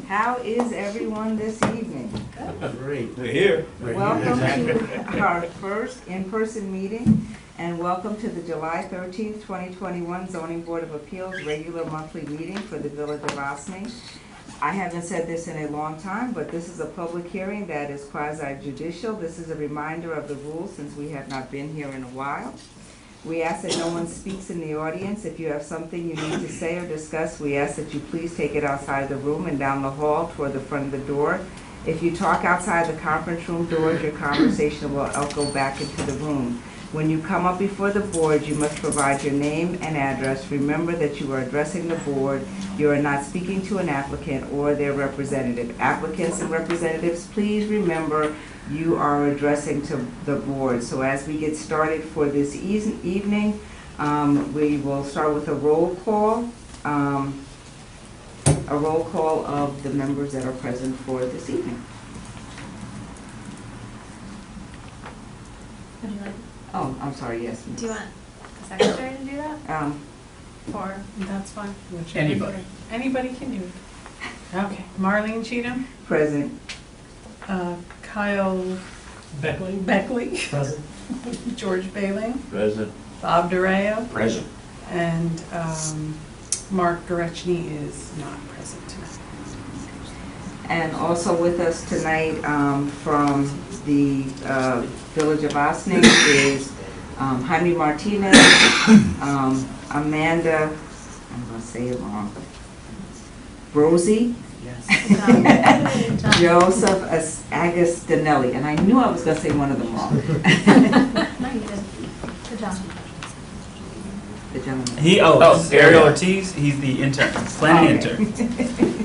How is everyone this evening? Great. We're here. Welcome to our first in-person meeting, and welcome to the July 13th, 2021 Zoning Board of Appeals regular monthly meeting for the Village of Osney. I haven't said this in a long time, but this is a public hearing that is quasi-judicial. This is a reminder of the rules since we have not been here in a while. We ask that no one speaks in the audience. If you have something you need to say or discuss, we ask that you please take it outside the room and down the hall toward the front of the door. If you talk outside the conference room doors, your conversation will echo back into the room. When you come up before the board, you must provide your name and address. Remember that you are addressing the board. You are not speaking to an applicant or their representative. Applicants and representatives, please remember you are addressing to the board. So as we get started for this evening, we will start with a roll call. A roll call of the members that are present for this evening. Would you like? Oh, I'm sorry, yes. Do you want the secretary to do that? Or, that's fine. Anybody. Anybody can do it. Okay. Marlene Cheatham. Present. Kyle Beckley. Present. George Baling. Present. Bob DeReo. Present. And Mark Gorechny is not present tonight. And also with us tonight from the Village of Osney is Jaime Martinez, Amanda, I'm going to say it wrong, Rosie, Yes. Joseph Agostinelli, and I knew I was going to say one of them wrong. No, you did. Good job. The gentleman. This is Ariel Ortiz. He's the intern, planning intern,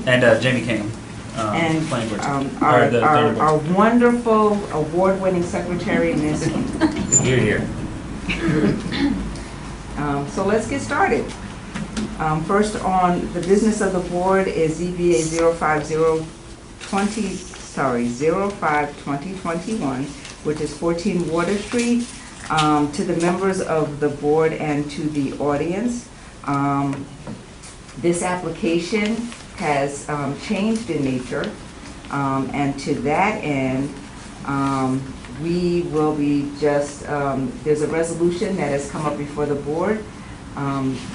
and Jamie Kingham, And planning board. our wonderful award-winning secretary, Ms. Here. So let's get started. First on the business of the board is ZBA 05-2021, which is 14 Water Street. To the members of the board and to the audience, this application has changed in nature, and to that end, we will be just, there's a resolution that has come up before the board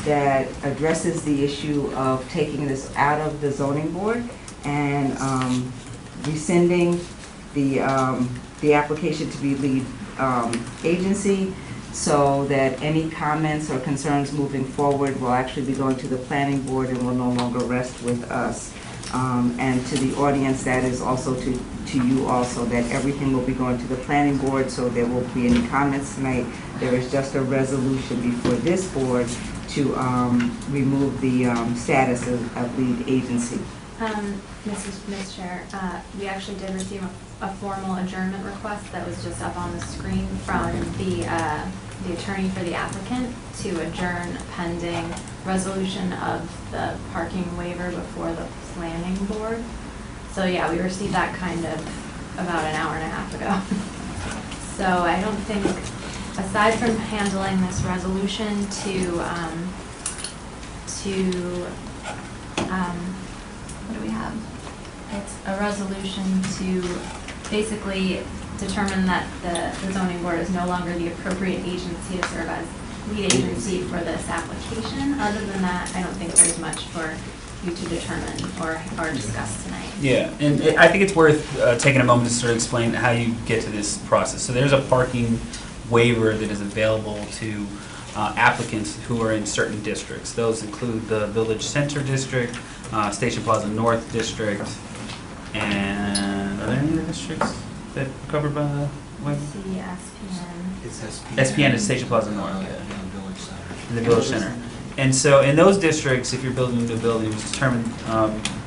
that addresses the issue of taking this out of the zoning board and rescinding the application to be lead agency, so that any comments or concerns moving forward will actually be going to the planning board and will no longer rest with us. And to the audience, that is also to you also, that everything will be going to the planning board, so there won't be any comments tonight. There is just a resolution before this board to remove the status of lead agency. Ms. Chair, we actually did receive a formal adjournment request that was just up on the screen from the attorney for the applicant to adjourn pending resolution of the parking waiver before the planning board. So yeah, we received that kind of about an hour and a half ago. So I don't think, aside from handling this resolution what do we have? It's a resolution to basically determine that the zoning board is no longer the appropriate agency to serve as lead agency for this application. Other than that, I don't think there's much for you to determine or discuss tonight. Yeah, and I think it's worth taking a moment to sort of explain how you get to this process. So there's a parking waiver that is available to applicants who are in certain districts. Those include the Village Center District, Station Plaza North District, and are there any other districts that are covered by the waiver? SPN. It's SPN. SPN is Station Plaza North. Village Center. The Village Center. And so in those districts, if you're building a new building, it was determined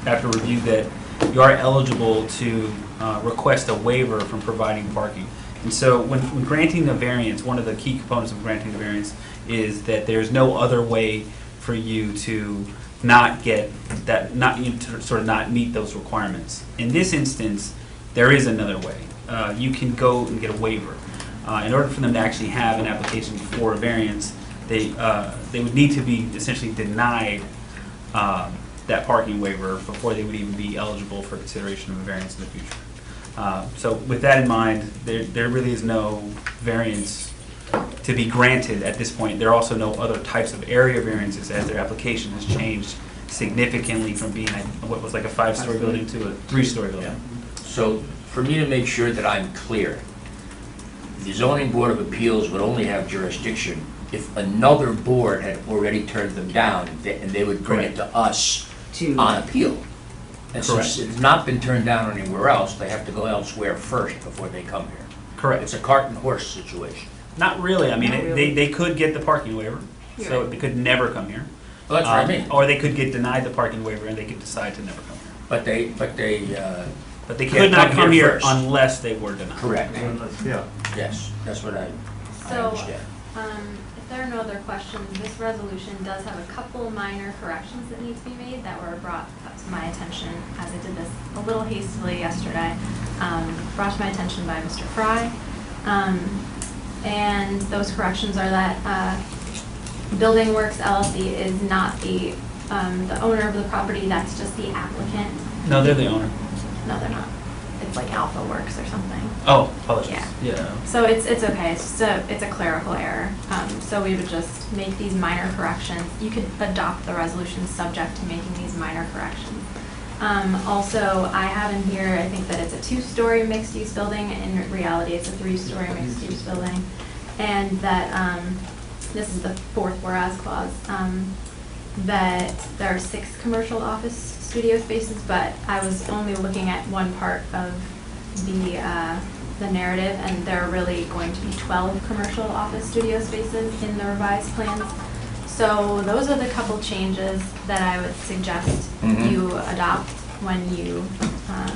after review that you are eligible to request a waiver from providing parking. And so when granting a variance, one of the key components of granting the variance is that there's no other way for you to not get that, to sort of not meet those requirements. In this instance, there is another way. You can go and get a waiver. In order for them to actually have an application for a variance, they would need to be essentially denied that parking waiver before they would even be eligible for consideration of a variance in the future. So with that in mind, there really is no variance to be granted at this point. There are also no other types of area variances as their application has changed significantly from being what was like a 5-story building to a 3-story building. So for me to make sure that I'm clear, the zoning board of appeals would only have jurisdiction if another board had already turned them down, and they would bring it to us on appeal. And since it's not been turned down anywhere else, they have to go elsewhere first before they come here. Correct. It's a cart and horse situation. Not really. I mean, Not really. they could get the parking waiver, so they could never come here. Well, that's what I mean. Or they could get denied the parking waiver and they could decide to never come here. But they But they Yeah, could not come come here here first. unless they were denied. correct. Yeah. Yes, that's what I So, understand. if there are no other questions, this resolution does have a couple minor corrections that need to be made that were brought up to my attention as I did this a little hastily yesterday. Brought to my attention by Mr. Fry. And those corrections are that BLDGWORKS LLC is not the owner of the property, that's just the applicant. No, they're the owner. No, they're not. It's like Alpha Works or something. Oh, apologies. Yeah. So it's okay, it's just a clerical error. So we would just make these minor corrections. You could adopt the resolution subject to making these minor corrections. Also, I have in here, I think that it's a 2-story mixed-use building. In reality, it's a 3-story mixed-use building. And that, this is the 4th whereas clause, that there are 6 commercial office studio spaces, but I was only looking at one part of the narrative, and there are really going to be 12 commercial office studio spaces in the revised plans. So those are the couple changes that I would suggest you adopt when you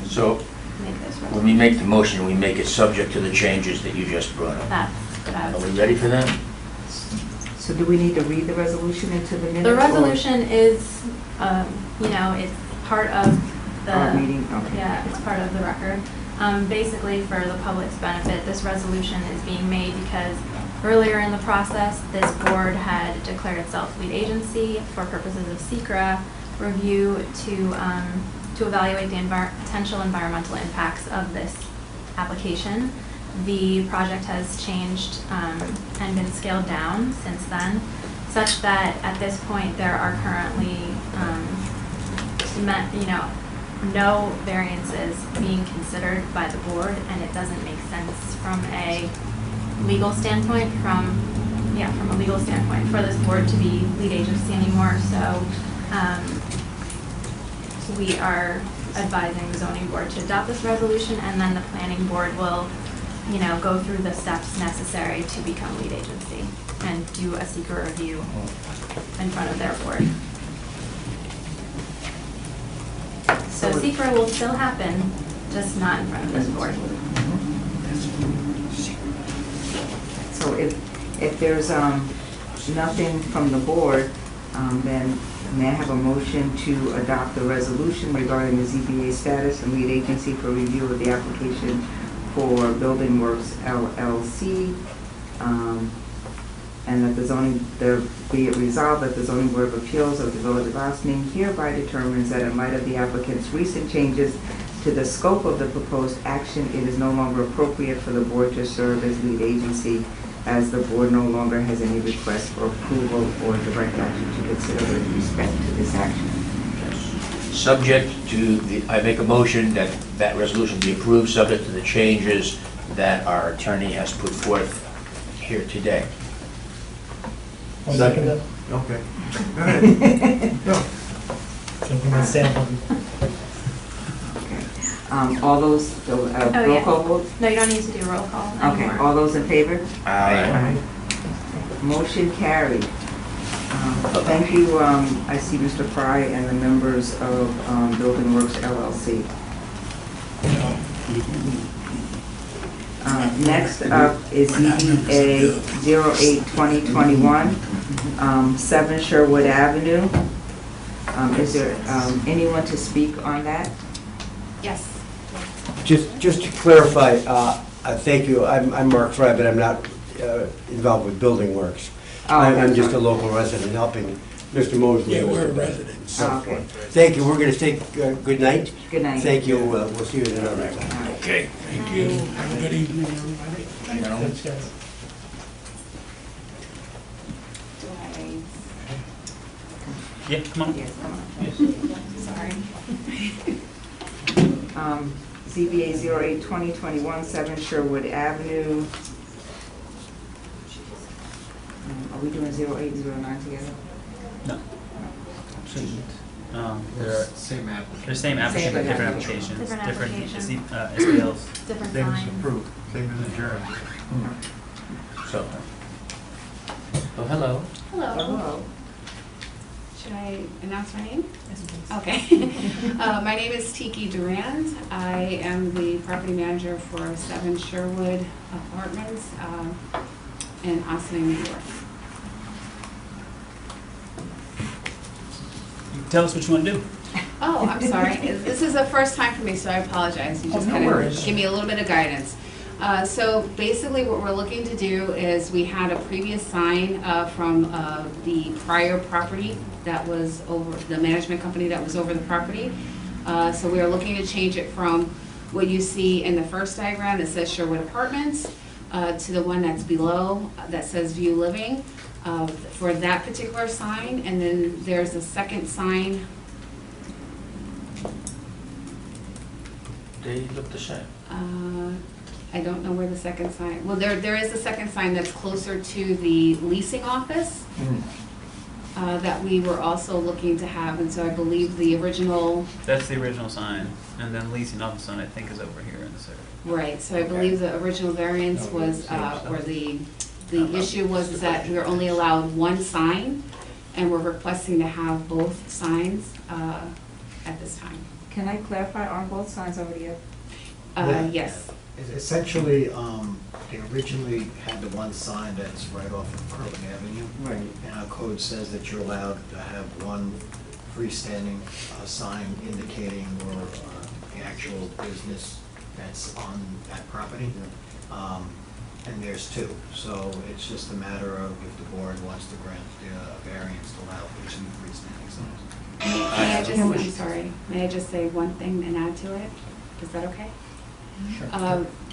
So make this when we make the motion, we make it subject to the changes that you just brought up. That's what I Are was. we ready for that? So do we need to read the resolution into the minutes? The or- resolution is, it's part of the. Our meeting, okay. Yeah, it's part of the record. Basically, for the public's benefit, this resolution is being made because earlier in the process, this board had declared itself lead agency for purposes of SECRA review to evaluate the potential environmental impacts of this application. The project has changed and been scaled down since then, such that at this point there are currently no variances being considered by the board, and it doesn't make sense from a legal standpoint, from a legal standpoint for this board to be lead agency anymore. So we are advising the zoning board to adopt this resolution, and then the planning board will go through the steps necessary to become lead agency and do a SECRA review in front of their board. So SECRA will still happen, just not in front of this board. So if there's nothing from the board, then may I have a motion to adopt the resolution regarding the ZBA status and lead agency for review of the application for BLDGWORKS LLC, and that be it resolved that the zoning board of appeals of the Village of Ossining hereby determines that in light of the applicant's recent changes to the scope of the proposed action, it is no longer appropriate for the board to serve as lead agency, as the board no longer has any request for approval or direct action to consider with respect to this action. Subject to I make a motion that that resolution be approved, subject to the changes that our attorney has put forth here today. Second. Okay. Go ahead. No. Something that's sampled. All those, roll call vote? No, you don't need to do a roll call anymore. Okay, all those in favor? Aye. Motion carried. Thank you, I see Mr. Fry and the members of BLDGWORKS LLC. Next up is EDA 08-2021, 7 Sherwood Avenue. Is there anyone to speak on that? Yes. Just to clarify, thank you, I'm Mark Fry, but I'm not involved with BLDGWORKS. Oh, I'm that's just a right. local resident helping Mr. Mosley. Yeah, we're residents. Oh, okay. Thank you, we're gonna say good night. Good night. Thank you, we'll see you at another time. All right. Okay. Thank you. Have a good evening, everybody. Thanks, guys. Do I- Yeah, come on. Yes, come on. Sorry. ZBA 08-2021, 7 Sherwood Avenue. Are we doing 08 and 09 together? No. They're Same app. they're same applicant, but different application. applications, Different different application. SBLs. Different Same as sign. approved, same as adjourned. So, oh, hello. Hello. Hello. Should I announce my name? Okay. My name is Tiki Durand. I am the property manager for 7 Sherwood Apartments in Austining, New York. Tell us what you want to do. Oh, I'm sorry. This is the first time for me, so I apologize. You just no kind of worries. give me a little bit of guidance. So basically what we're looking to do is we had a previous sign from the prior property that was over, the management company that was over the property. So we are looking to change it from what you see in the first diagram that says Sherwood Apartments to the one that's below that says View Living for that particular sign. And then there's a second sign. They look the same. I don't know where the second sign, well, there is a second sign that's closer to the leasing office that we were also looking to have, and so I believe the original, That's the original sign, and then leasing office sign I think is over here in this area. right, so I believe the original variance was, or the issue was that we were only allowed one sign, and we're requesting to have both signs at this time. Can I clarify, aren't both signs already up? Yes. Essentially, they originally had the one sign that's right off of Curlin Avenue. Right. And our code says that you're allowed to have one freestanding sign indicating or the actual business that's on that property. And there's two, so it's just a matter of if the board wants to grant the variance to allow for two freestanding signs. May I just, I'm sorry, may I just say one thing and add to it? Is that okay?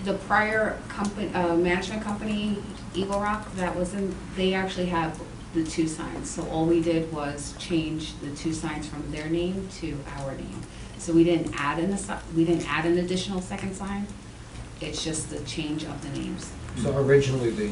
The prior company, management company, Eagle Rock, that was in, they actually have the two signs. So all we did was change the two signs from their name to our name. So we didn't add an additional second sign. It's just the change of the names. So originally, the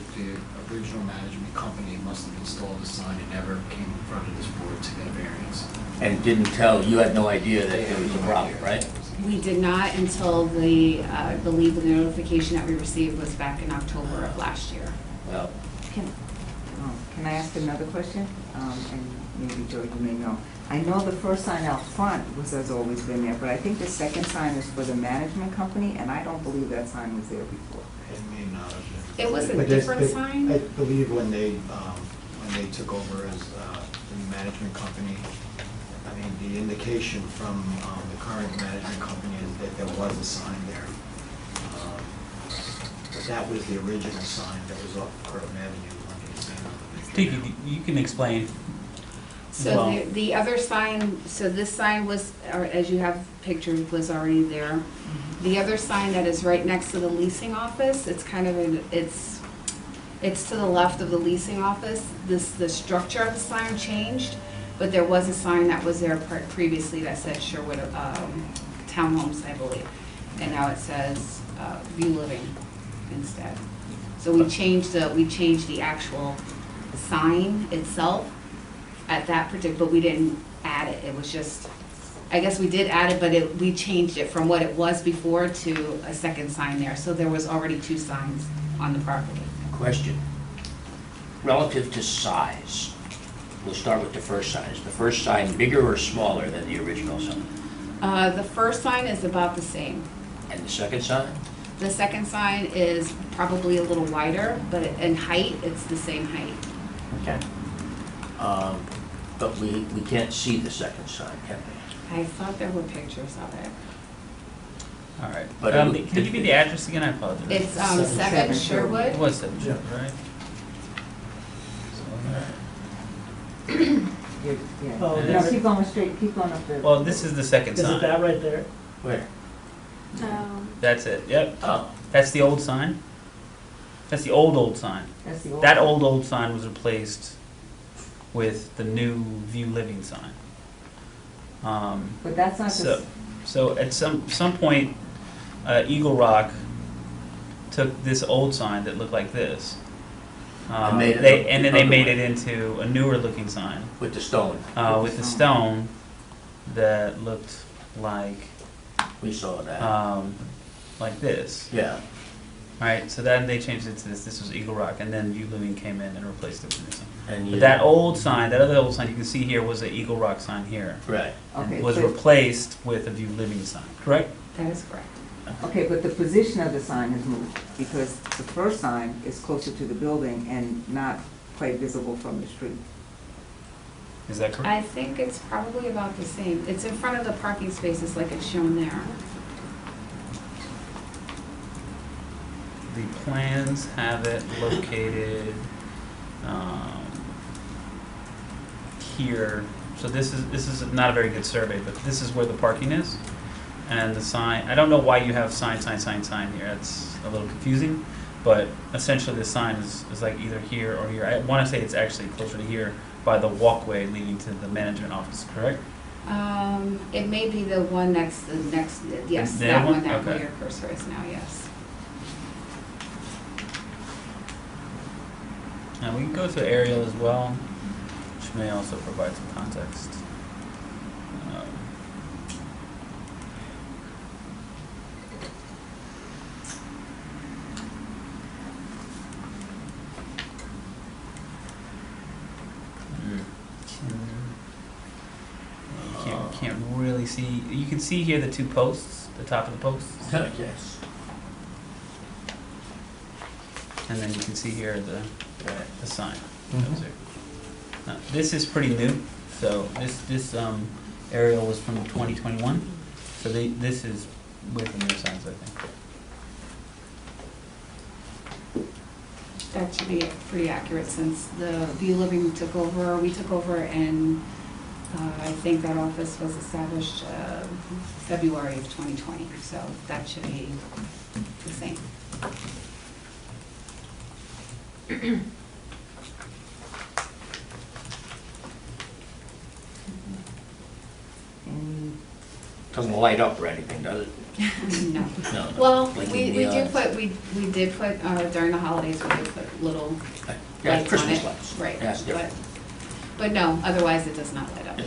original management company must have installed a sign and never came in front of this board to get a variance. And didn't tell, you had no idea that there was a problem, right? We did not until the, I believe the notification that we received was back in October of last year. Well, Can I ask another question? And maybe Joe, you may know. I know the first sign out front has always been there, but I think the second sign is for the management company, and I don't believe that sign was there before. It may not have been. It was a But there's- different sign? I believe when they took over as the management company, I mean, the indication from the current management company is that there was a sign there. But that was the original sign that was off Curtin Avenue. Tiki, you can explain. So Well- the other sign, so this sign was, or as you have pictured, was already there. The other sign that is right next to the leasing office, it's kind of, it's to the left of the leasing office. The structure of the sign changed, but there was a sign that was there previously that said Sherwood Townhomes, I believe. And now it says View Living instead. So we changed the actual sign itself at that particular, but we didn't add it. It was just, I guess we did add it, but we changed it from what it was before to a second sign there. So there was already two signs on the property. question. Relative to size, we'll start with the first sign. Is the first sign bigger or smaller than the original sign? The first sign is about the same. And the second sign? The second sign is probably a little wider, but in height, it's the same height. Okay. But we can't see the second sign, can we? I thought there were pictures of it. All right. But Can you give me the address again? I apologize. It's 7 7 Sherwood. It was 7 Sherwood, right? So, Yeah, Yeah. Oh, And No, it's- keep going straight, keep going up there. Well, this is the second Is it sign. that right there? Where? That's it, yep. Oh, That's the old sign. That's the old sign. That's the old. That old sign was replaced with the new View Living sign. But that's not So, the, so at some point, Eagle Rock took this old sign that looked like this. And made it look And then the they other made way. it into a newer looking sign, with the stone. with the stone that looked like, We saw that. like this. Yeah. Right, so then they changed it to this. This was Eagle Rock, and then View Living came in and replaced it with this sign. And But you. that old sign, that other old sign you can see here was the Eagle Rock sign here. Right. And okay, was so- replaced with a View Living sign, correct? That is correct. okay, but the position of the sign has moved, because the first sign is closer to the building and not quite visible from the street. Is that correct? I think it's probably about the same. It's in front of the parking spaces like it's shown there. The plans have it located here. So this is not a very good survey, but this is where the parking is. And the sign, I don't know why you have sign here. It's a little confusing, but essentially the sign is like either here or here. I want to say it's actually closer to here by the walkway leading to the management office, correct? It may be the one yes, That that one? one, that where Okay. your cursor is now, yes. And we can go to aerial as well, which may also provide some context. Can't really see. You can see here the two posts, the top of the posts, Yes. and then you can see here the sign. Mhm. Now, this is pretty new, so this aerial was from 2021, so this is with the new signs, I think. That should be pretty accurate since the View Living took over, we took over and I think that office was established February of 2020, so that should be the same. Any, Doesn't light up or anything, does it? No. No. Well, Blinking we neons. did put, during the holidays, we did put little Yeah, lights on Christmas it. lights. Right, That's different. but no, otherwise it does not light up, no.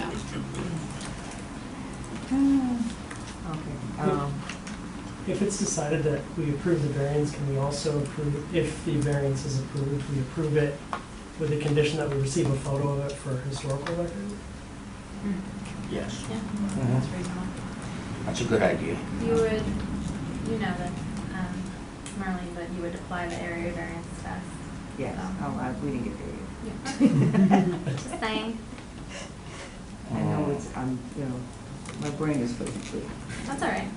okay, If it's decided that we approve the variance, can we also approve, if the variance is approved, we approve it with the condition that we receive a photo of it for historical record? Yes. Yeah, Mhm. that's reasonable. That's a good idea. You would, you know that, Marlene, but you would apply the area variance test. yes, we didn't get there yet. Just saying, I know it's, my brain is pretty clear. that's all right.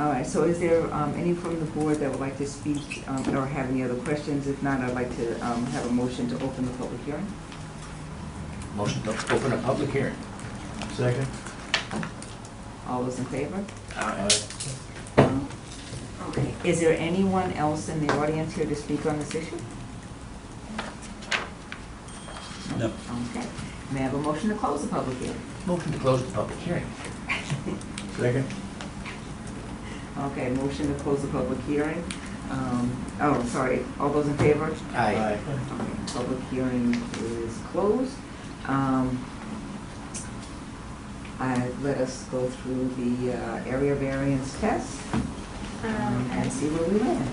All right, so is there any from the board that would like to speak or have any other questions? If not, I'd like to have a motion to open the public hearing. Motion to open a public hearing. Second? All those in favor? Aye. Okay, is there anyone else in the audience here to speak on this issue? No. Okay, may I have a motion to close the public hearing? Motion to close the public hearing. Second? Okay, motion to close the public hearing. Sorry, all those in favor? Aye. Okay, public hearing is closed. Let us go through the area variance test and see where we land.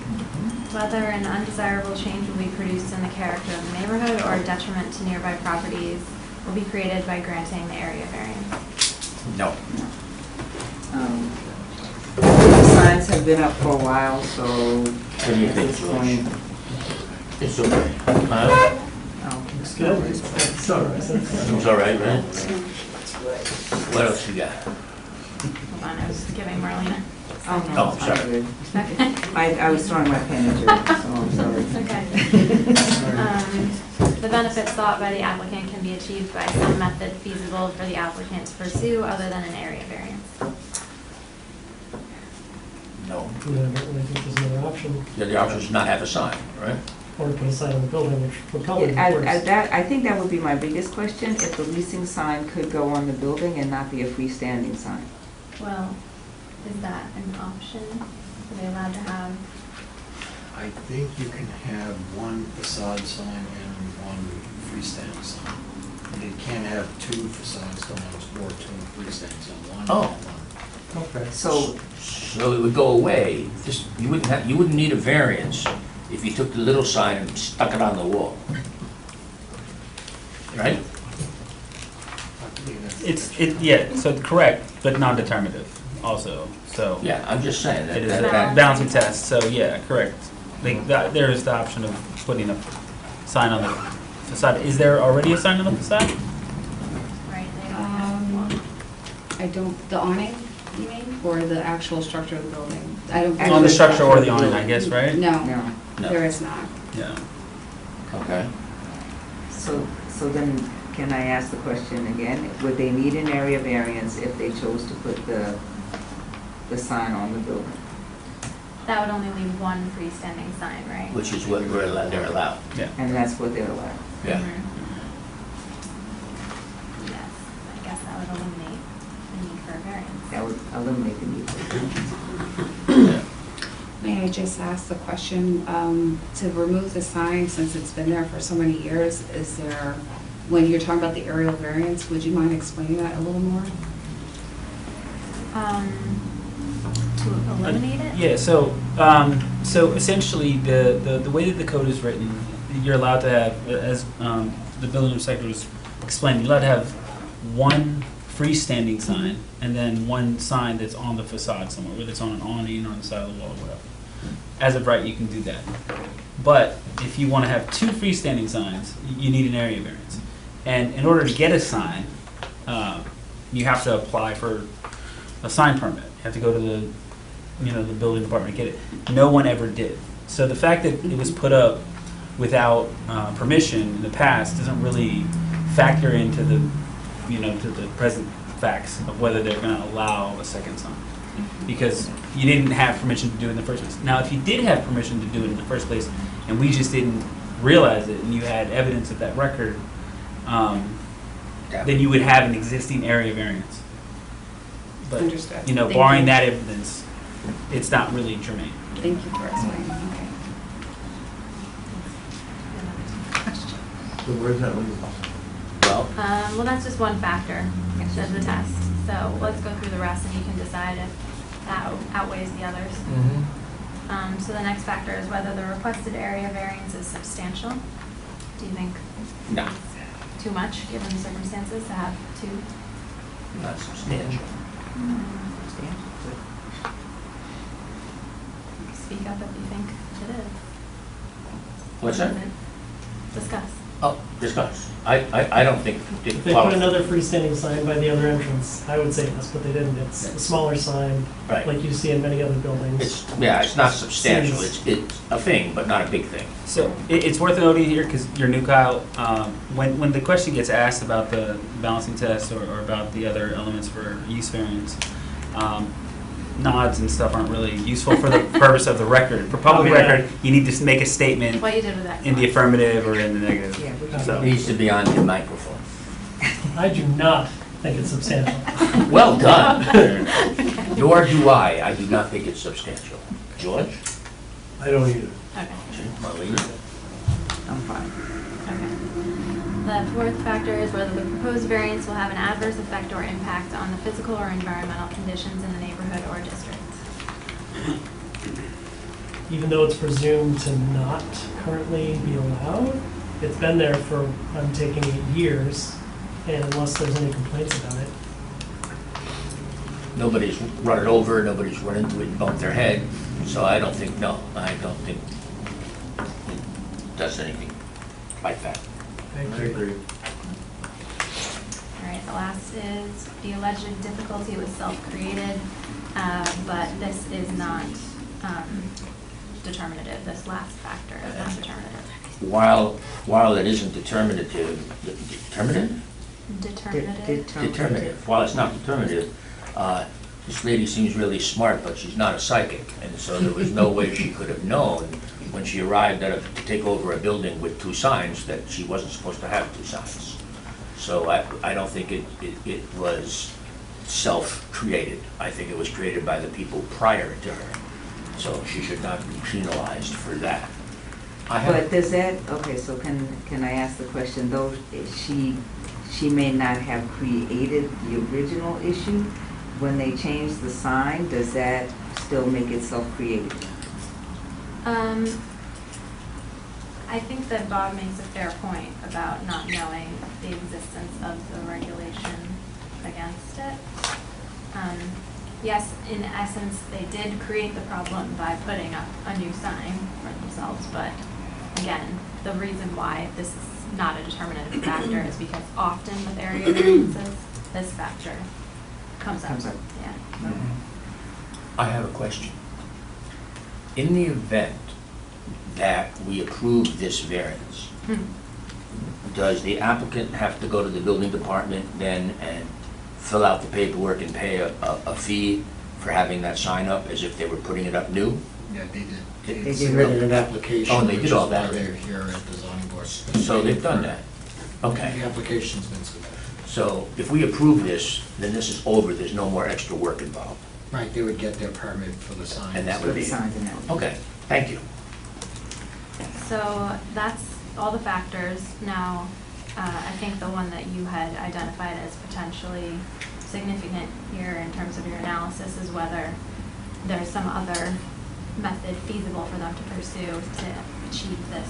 Whether an undesirable change will be produced in the character of the neighborhood or a detriment to nearby properties will be created by granting the area variance. No. The signs have been up for a while, so What do you at think, this George? point. It's okay. Huh? Looks good. It's all right. It's all right, man. What else you got? Hold on, I was giving Marlene a Oh, second. no, Oh, sorry. I'm good. Okay. I was throwing my pen at you, so I'm sorry. Okay. The benefits sought by the applicant can be achieved by some method feasible for the applicant to pursue other than an area variance. No. I mean, I don't really think there's another option, The other option is not have a sign, right? or to put a sign on the building, which would probably be worse. I think that would be my biggest question, if the leasing sign could go on the building and not be a freestanding sign. Well, is that an option? Are they allowed to have? I think you can have one facade sign and one freestanding sign. You can't have two facade signs or two freestanding signs, one Oh. and one. Okay. So, So it would go away. Just, you wouldn't need a variance if you took the little sign and stuck it on the wall. Right? I believe that's- Yeah, so correct, but non-determinative also, so. Yeah, I'm just saying that. It is that- a that- balancing test, so yeah, correct. There is the option of putting a sign on the facade. Is there already a sign on the facade? Right, they don't have one. I don't, the awning, you mean, or the actual structure of the building? I don't. On the structure or the awning, I guess, right? No, no. No. there is not. Yeah. Okay. So then, can I ask the question again? Would they need an area variance if they chose to put the sign on the building? That would only leave one freestanding sign, right? Which is what they're allowed. Yeah. And that's what they're allowed? Yeah. Mhm. Yes, I guess that would eliminate the need for a variance. That would eliminate the need for a variance. May I just ask the question, to remove the sign, since it's been there for so many years, is there, when you're talking about the aerial variance, would you mind explaining that a little more? To eliminate it? Yeah, so essentially, the way that the code is written, you're allowed to have, as the building inspector was explaining, you're allowed to have one freestanding sign and then one sign that's on the facade somewhere, whether it's on an awning or on the side of the wall or whatever. As of right, you can do that. But if you want to have two freestanding signs, you need an area variance. And in order to get a sign, you have to apply for a sign permit. You have to go to the building department to get it. No one ever did. So the fact that it was put up without permission in the past doesn't really factor into to the present facts of whether they're going to allow a second sign. Because you didn't have permission to do it in the first place. Now, if you did have permission to do it in the first place, and we just didn't realize it, and you had evidence of that record, then you would have an existing area variance. But, Understood. Thank barring you. that evidence, it's not really germane. Thank you for explaining, okay. So where's that leave? Well, Well, that's just one factor of the test. So let's go through the rest and you can decide if that outweighs the others. So the next factor is whether the requested area variance is substantial. Do you think no, it's too much, given the circumstances, to have two? not substantial. Speak up if you think it is. What's that? Discuss. Oh, discuss. I don't think it If they put qualifies. another freestanding sign by the other entrance, I would say yes, but they didn't. It's a smaller sign, Right. like you see in many other buildings. It's not substantial. It's a thing, but not a big thing. So it's worth noting here, because you're new, Kyle, when the question gets asked about the balancing test or about the other elements for use variance, nods and stuff aren't really useful for the purpose of the record. For public Oh, yeah. record, you need to make a statement What you did with that. in the affirmative or in the negative. Yeah, we can- So- It needs to be on your microphone. I do not think it's substantial. Well done. Nor do I. I do not think it's substantial. George? I don't either. Okay. Marlene? I'm fine. Okay. The fourth factor is whether the proposed variance will have an adverse effect or impact on the physical or environmental conditions in the neighborhood or district. Even though it's presumed to not currently be allowed, it's been there for, I'm taking it, years, and unless there's any complaints about it. Nobody's run it over, nobody's run into it and bumped their head, so I don't think it does anything like that. I agree. All right, the last is the alleged difficulty was self-created, but this is not determinative. This last factor is not determinative. while it isn't determinative, while it's not determinative, this lady seems really smart, but she's not a psychic, and so there was no way she could have known when she arrived to take over a building with 2 signs that she wasn't supposed to have 2 signs. So I don't think it was self-created. I think it was created by the people prior to her. So she should not be penalized for that. But does that, okay, so can I ask the question, though, she may not have created the original issue, when they changed the sign, does that still make it self-created? I think that Bob makes a fair point about not knowing the existence of the regulation against it. Yes, in essence, they did create the problem by putting up a new sign for themselves, but again, the reason why this is not a determinative factor is because often with area variances, this factor comes up. Yeah. I have a question. In the event that we approve this variance, does the applicant have to go to the building department then and fill out the paperwork and pay a fee for having that sign up as if they were putting it up new? Yeah, they did. They They submitted submitted an application. Oh, they did all that. Which is why they're here at the zoning board. So they've done that? Okay. The application's been submitted. So if we approve this, then this is over, there's no more extra work involved. Right, they would get their permit for the signs. And that For would the be, signs and everything? okay, thank you. So that's all the factors. Now, I think the one that you had identified as potentially significant here in terms of your analysis is whether there's some other method feasible for them to pursue to achieve this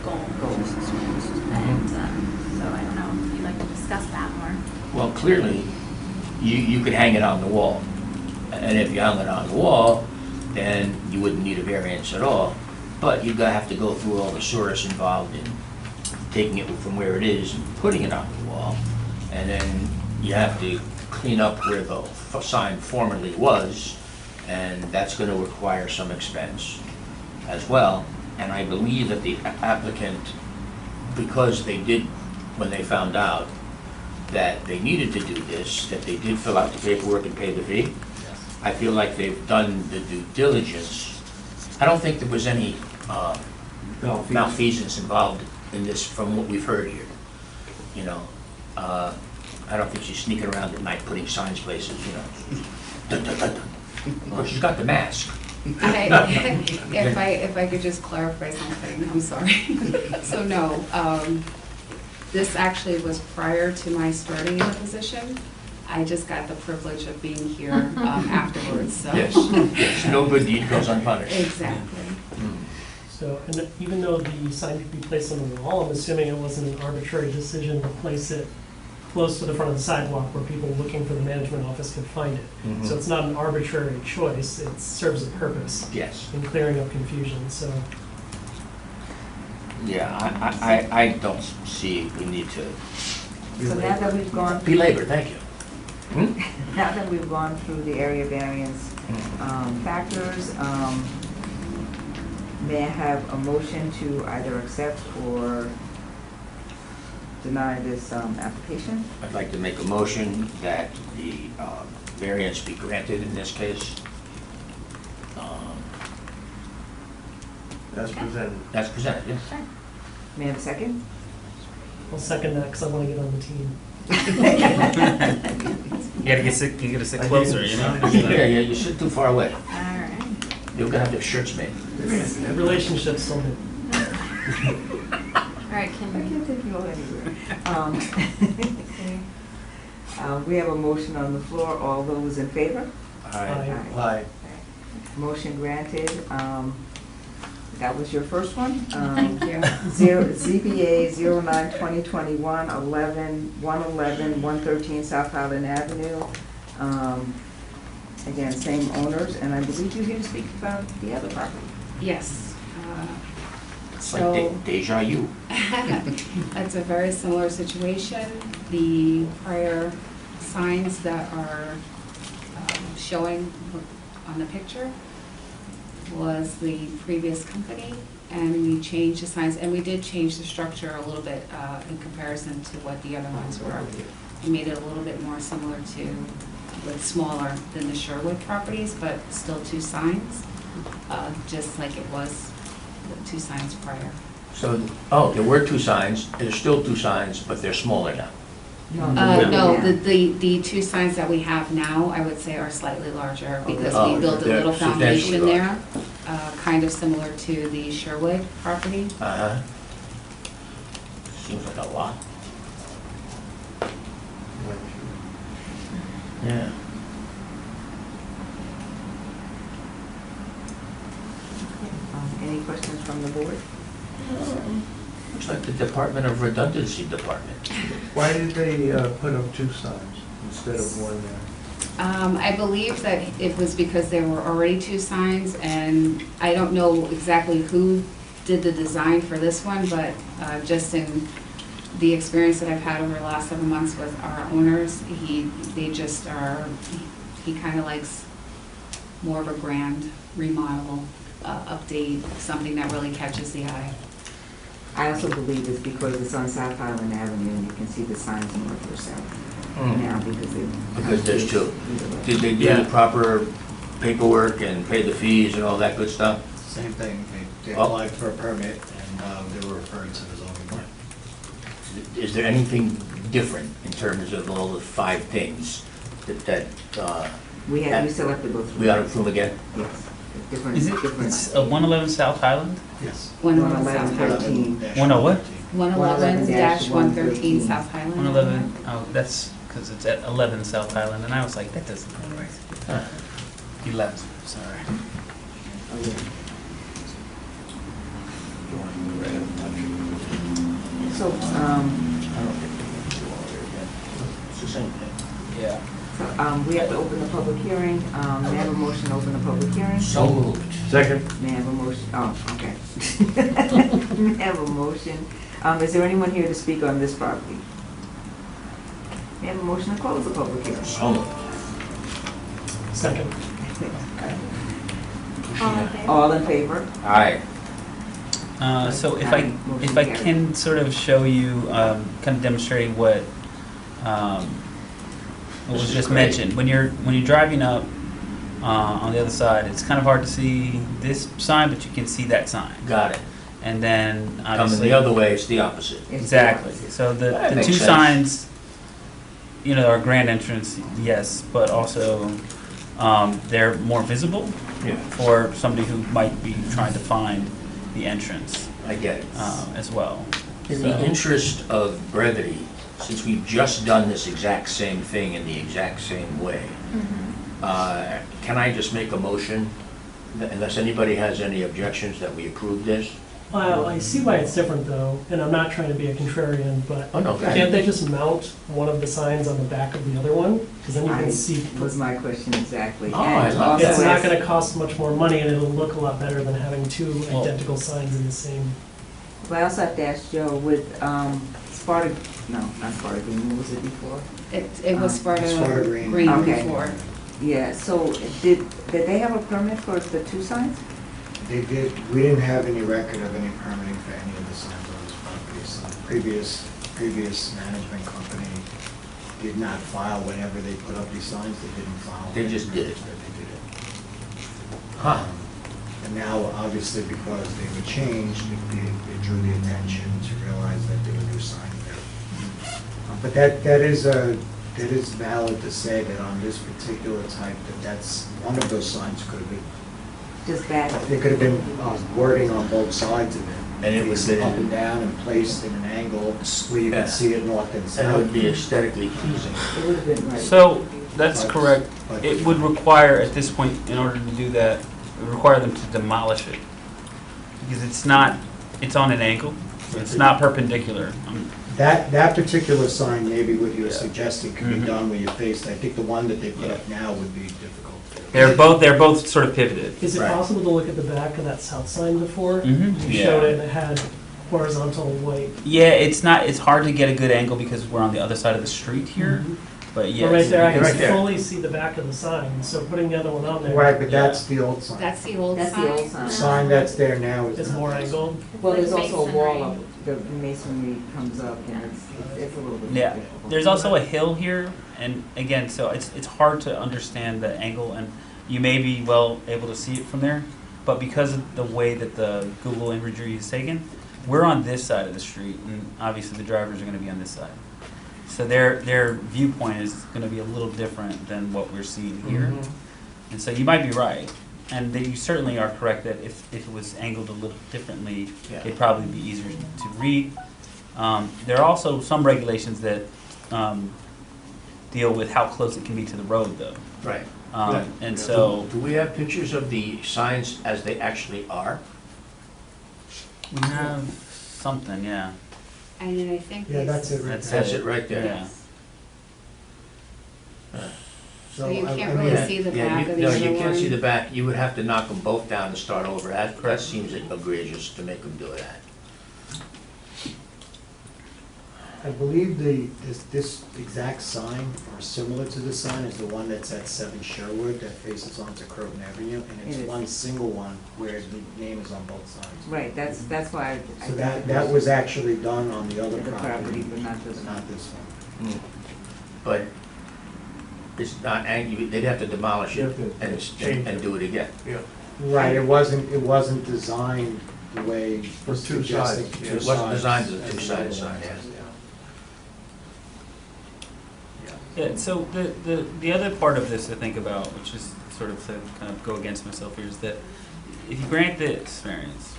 goal. And so I don't know if you'd like to discuss that more. Well, clearly, you could hang it on the wall. And if you hung it on the wall, then you wouldn't need a variance at all. But you'd have to go through all the source involved in taking it from where it is and putting it on the wall. And then you have to clean up where the sign formerly was, and that's going to require some expense as well. And I believe that the applicant, because they did, when they found out that they needed to do this, that they did fill out the paperwork and pay the fee. I feel like they've done the due diligence. I don't think there was any malfeasance involved in this from what we've heard here. You know, I don't think she's sneaking around at night putting signs places, you know. Dun, dun, dun, dun. Of course, she's got the mask. If I could just clarify something, I'm sorry. So no, this actually was prior to my starting in the position. I just got the privilege of being here afterwards, so. Yes, yes, no good deed goes unpunished. Exactly. So, and even though the sign could be placed on the wall, I'm assuming it wasn't an arbitrary decision to place it close to the front of the sidewalk where people looking for the management office could find it. Mhm. So it's not an arbitrary choice, it serves a purpose Yes, in clearing up confusion, so. yeah, I don't see we need to So now that we've gone, belabor, thank you. now that we've gone through the area variance factors, may I have a motion to either accept or deny this application? I'd like to make a motion that the variance be granted in this case. That's presented. That's presented, yes. May I have a second? I'll second that because I want to get on the team. You gotta sit closer, you know? Yeah, you sit too far away. All right. You're gonna have to have shirts made. Relationships don't it? All right, I can can't take you all anywhere. We have a motion on the floor. All those in favor? Aye. Aye. Motion granted. That was your first one? Thank you. ZBA 09-2021, 111-113 South Highland Avenue. Again, same owners, and I believe you're here to speak about the other property. Yes. It's So- like deja vu. It's a very similar situation. The prior signs that are showing on the picture, was the previous company, and we changed the signs, and we did change the structure a little bit in comparison to what the other ones were. We made it a little bit more similar to, but smaller than the Sherwood properties, but still 2 signs, just like it was the 2 signs prior. So, oh, there were 2 signs, there's still 2 signs, but they're smaller now. No, the 2 signs that we have now, I would say, are slightly larger because Oh, we built a they're little substantially foundation there, kind of similar to the Sherwood property. Uh-huh. Seems like a lot. Yeah. Any questions from the board? Looks like the Department of Redundancy Department. Why did they put up 2 signs instead of 1 there? I believe that it was because there were already 2 signs, and I don't know exactly who did the design for this one, but just in the experience that I've had over the last 7 months with our owners, they just are, he kind of likes more of a grand remodel, update, something that really catches the eye. I also believe it's because it's on South Highland Avenue and you can see the signs north or south now Because there's 2. Did they do the proper paperwork and pay the fees and all that good stuff? Same thing, they Oh. applied for a permit and they were referred to the zoning board. Is there anything different in terms of all the 5 things that We still have to go through. we ought to approve again? Yes. Different, Is it, different. it's 111 South Highland? Yes. 111 South Highland. 101? 111-113 South Highland. 111, oh, that's because it's at 11 South Highland, and I was like, that doesn't sound right. Huh. 11, sorry. Oh, yeah. So, I don't think we can do all of it again. It's the same thing. Yeah. we have to open the public hearing. May I have a motion to open the public hearing? So moved. Second? May I have a motion? Oh, okay. May I have a motion? Is there anyone here to speak on this property? May I have a motion to close the public hearing? So moved. Second. All in favor? All in favor? Aye. So if I can sort of show you, kind of demonstrate what This was is just great. mentioned. When you're driving up on the other side, it's kind of hard to see this sign, but you can see that sign. Got it. And then Coming obviously the other way, it's the opposite. It's the exactly. opposite. So That the makes 2 sense. signs, you know, are grand entrance, yes, but also they're more visible Yeah, for somebody who might be trying to find the entrance I get it. as well. In the interest of brevity, since we've just done this exact same thing in the exact same way, can I just make a motion, unless anybody has any objections, that we approve this? Well, I see why it's different though, and I'm not trying to be a contrarian, but Oh, no, go ahead. can't they just mount one of the signs on the back of the other one? Because then you I can see. was my question exactly. Oh, I And love also It's not as- gonna cost much more money and it'll look a lot better than having 2 Well- identical signs in the same. But I also have to ask Joe, with Sparta, no, not Sparta Green, what was it before? It was Sparta Sparta Green. Green Okay. before. Yeah, so did they have a permit for the 2 signs? They did, we didn't have any record of any permitting for any of the signs on this property. So the previous management company did not file whenever they put up these signs, they didn't file. They just did it. They did it. Huh. And now, obviously, because they were changed, it drew the attention to realize that there were new signs there. But that is valid to say that on this particular type, that's, one of those signs could have been, Just bad? there could have been wording on both sides of it. And it was Facing up and down and placed in an angle where you Yeah. can see it north and And it south. would be aesthetically pleasing. It would have been right. So that's But- correct. but- It would require, at this point, in order to do that, it would require them to demolish it. Because it's on an angle, it's not perpendicular. That particular sign, maybe what you're suggesting could be Mhm. done where you faced. I think the one that they put up now would be difficult. They're both sort of pivoted. Is it Right. possible to look at the back of that south sign before? Mhm. You showed it and it had horizontal white. Yeah, it's hard to get a good angle because we're on the other side of the street here. But yeah. But right there, I Right can there. fully see the back of the sign, so putting the other one on there. Right, but that's the old sign. That's the old That's the old sign? The sign. sign that's there now is. It's not more that sign. angled. Well, there's Like also a wall masonry. up, the masonry comes up and it's a little bit. Yeah, difficult. there's also a hill here, and again, so it's hard to understand the angle, and you may be well able to see it from there, but because of the way that the Google imagery is taken, we're on this side of the street, and obviously the drivers are gonna be on this side. So their viewpoint is gonna be a little different than what we're seeing here. Mhm. And so you might be right, and that you certainly are correct that if it was angled a little differently, Yeah. it'd probably be easier to read. There are also some regulations that deal with how close it can be to the road, though. Right. And so Do we have pictures of the signs as they actually are? we have something, yeah. And then I think. Yeah, that's it right That's there. That's it right there. Yeah. So you I can't mean, really Yeah, see the yeah, back you- of the No, other you can't see one? the back. You would have to knock them both down and start over. That seems egregious to make them do that. I believe this exact sign, or similar to the sign, is the one that's at 7 Sherwood that faces onto Croton Avenue, and it's It is. one single one where the name is on both sides. Right, that's why I. So that was actually done on the other The property, property, but not this but one. not this one. But it's not, they'd have to demolish You it have to and change and it. do it again. Right, it wasn't designed the way For was two suggesting. sides, two yeah. It wasn't designed as a sides, two-sided as the sign, other yeah. ones, Yeah, so the other part of this to think about, which is sort of to kind of go against myself here, is that if you grant this variance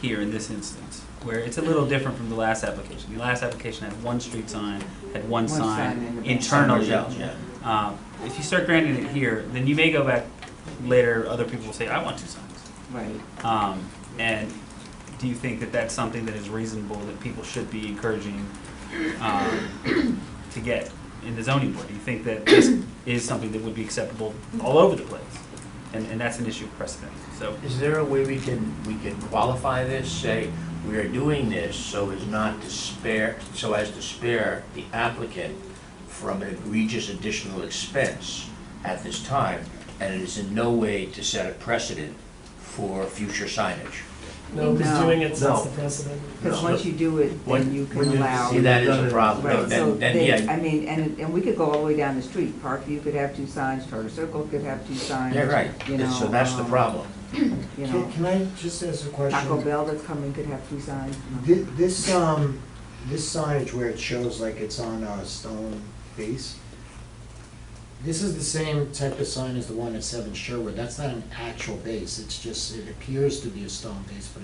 here in this instance, where it's a little different from the last application. The last application had one street sign, had one One sign sign in the back. internally. Somewhere else, yeah. If you start granting it here, then you may go back later, other people will say, I want two signs. Right. And do you think that that's something that is reasonable, that people should be encouraging to get in the zoning board? Do you think that this is something that would be acceptable all over the place? And that's an issue of precedent, so. Is there a way we can qualify this, say, we are doing this so as to spare the applicant from an egregious additional expense at this time, and it is in no way to set a precedent for future signage? No, because No. doing it sets No. the precedent. Because once you do it, When- then you can when you allow. See, that is a problem. Right, so Then, they, yeah, I mean, and we could go all the way down the street. Parkview could have two signs, Charter Circle could have two signs. yeah, right. You know, So that's the problem. You know, Can I just ask a question? Taco Bell that's coming could have two signs. This signage where it shows like it's on a stone base, this is the same type of sign as the one at 7 Sherwood. That's not an actual base, it's just, it appears to be a stone base, but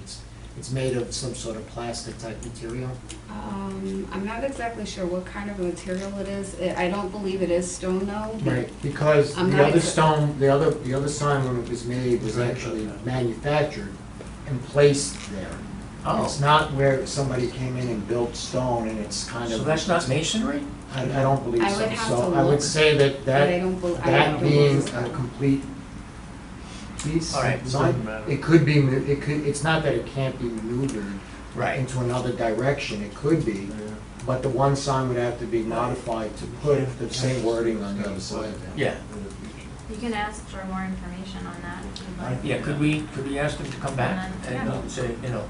it's made of some sort of plastic type material. I'm not exactly sure what kind of material it is. I don't believe it is stone though. Right, because I'm the not other exa- stone, the other sign when it was made was actually manufactured and placed there. It's Oh, not where somebody came in and built stone and it's kind of. so that's not masonry? I don't believe I so. would have So to I would look, say that But I don't believe. that being a complete piece, All right. sign, Doesn't matter. it could be, it's not that it can't be maneuvered Right. into another direction, it could be, but the one sign would have to be modified to put the same wording on the other side. Yeah. You can ask for more information on that if you'd like. Yeah, could we ask them to come back and Yeah. say, you know,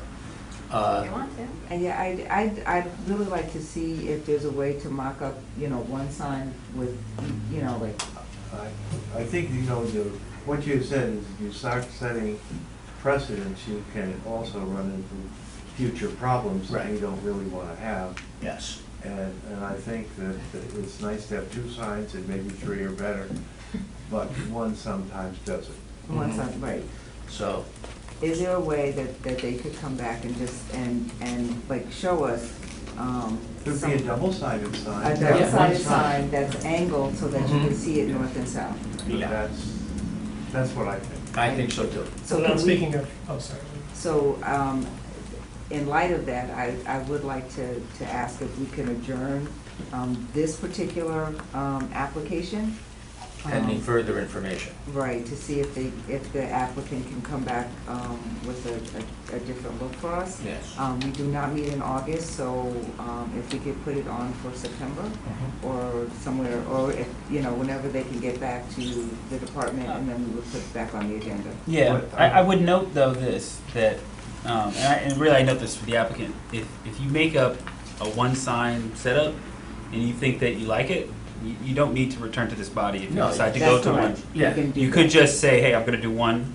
If you want to. And yeah, I'd really like to see if there's a way to mock up, you know, one sign with, you know, like, I think, you know, what you said is if you start setting precedents, you can also run into future problems that you Right. don't really want to have. yes. And I think that it's nice to have two signs and maybe three are better, but one sometimes doesn't. one Mhm. sign, right. So, Is there a way that they could come back and just, and like show us, Could some- be a double-sided sign. a double-sided sign that's angled so that you can Mhm. see it north and south? But yeah, that's what I think. I think so too. So So can now we- speaking of, oh, sorry. So, in light of that, I would like to ask if we can adjourn this particular application pending further information. Right, to see if the applicant can come back with a different look for us. Yes. We do not meet in August, so if we could put it on for September or somewhere, or if, whenever they can get back to the department, and then we would put it back on the agenda. Yeah, I would note though this, that, and really I note this for the applicant, if you make up a one sign setup and you think that you like it, you don't need to return to this body if you No, decide to go to one. Yeah. You could just say, hey, I'm gonna do one,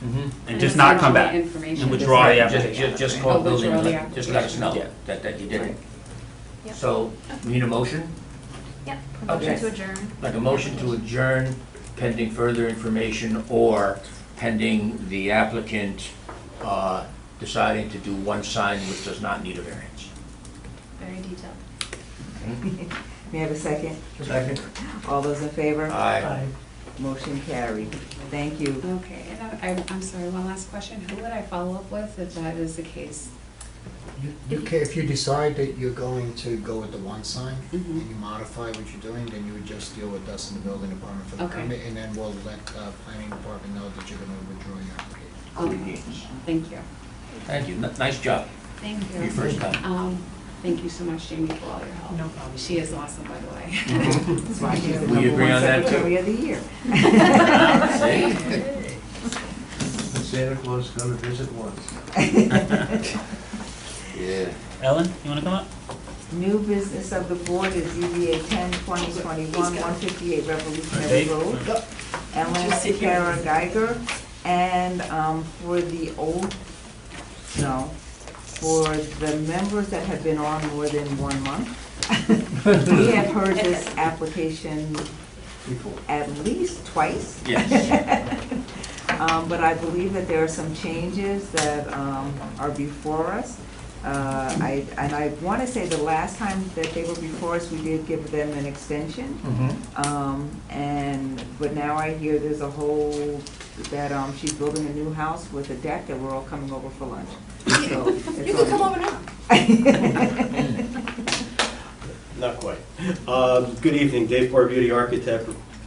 Mm-hmm. and just not come back, Information. and withdraw the Just- application. Just call Oh, building, withdraw the just let us know Yeah. that you did it. Yep. So, we need a motion? Yep, a motion Okay. to adjourn. Like a motion to adjourn pending further information or pending the applicant deciding to do one sign which does not need a variance. Very detailed. May I have a second? Second. All those in favor? Aye. Motion carried. Thank you. Okay, and I'm sorry, one last question. Who would I follow up with if that is the case? If you decide that you're going to go with the one sign, Mhm. and you modify what you're doing, then you would just deal with us in the building department for the Okay. permit, and then we'll let planning department know that you're gonna withdraw your application. Okay, thank you. Thank you, nice job, Thank you. your first time. Thank you so much, Jamie, for all your help. No problem. She is awesome, by the way. That's why she's the We number agree one on that, too. secretary of the year. Santa Claus is gonna visit once. Yeah. Ellen, you wanna come up? New business of the board is ZBA 10/2021, 158 Revolutionary Dave? Road. Ellen Kera-Geiger, and for the members that have been on more than 1 month, we have heard this application Before. at least twice. Yes. But I believe that there are some changes that are before us. I want to say the last time that they were before us, we did give them an extension. But now I hear there's a whole, that she's building a new house with a deck, and we're all coming over for lunch. So You can come over now. Not quite. Good evening, Dave Barbuti,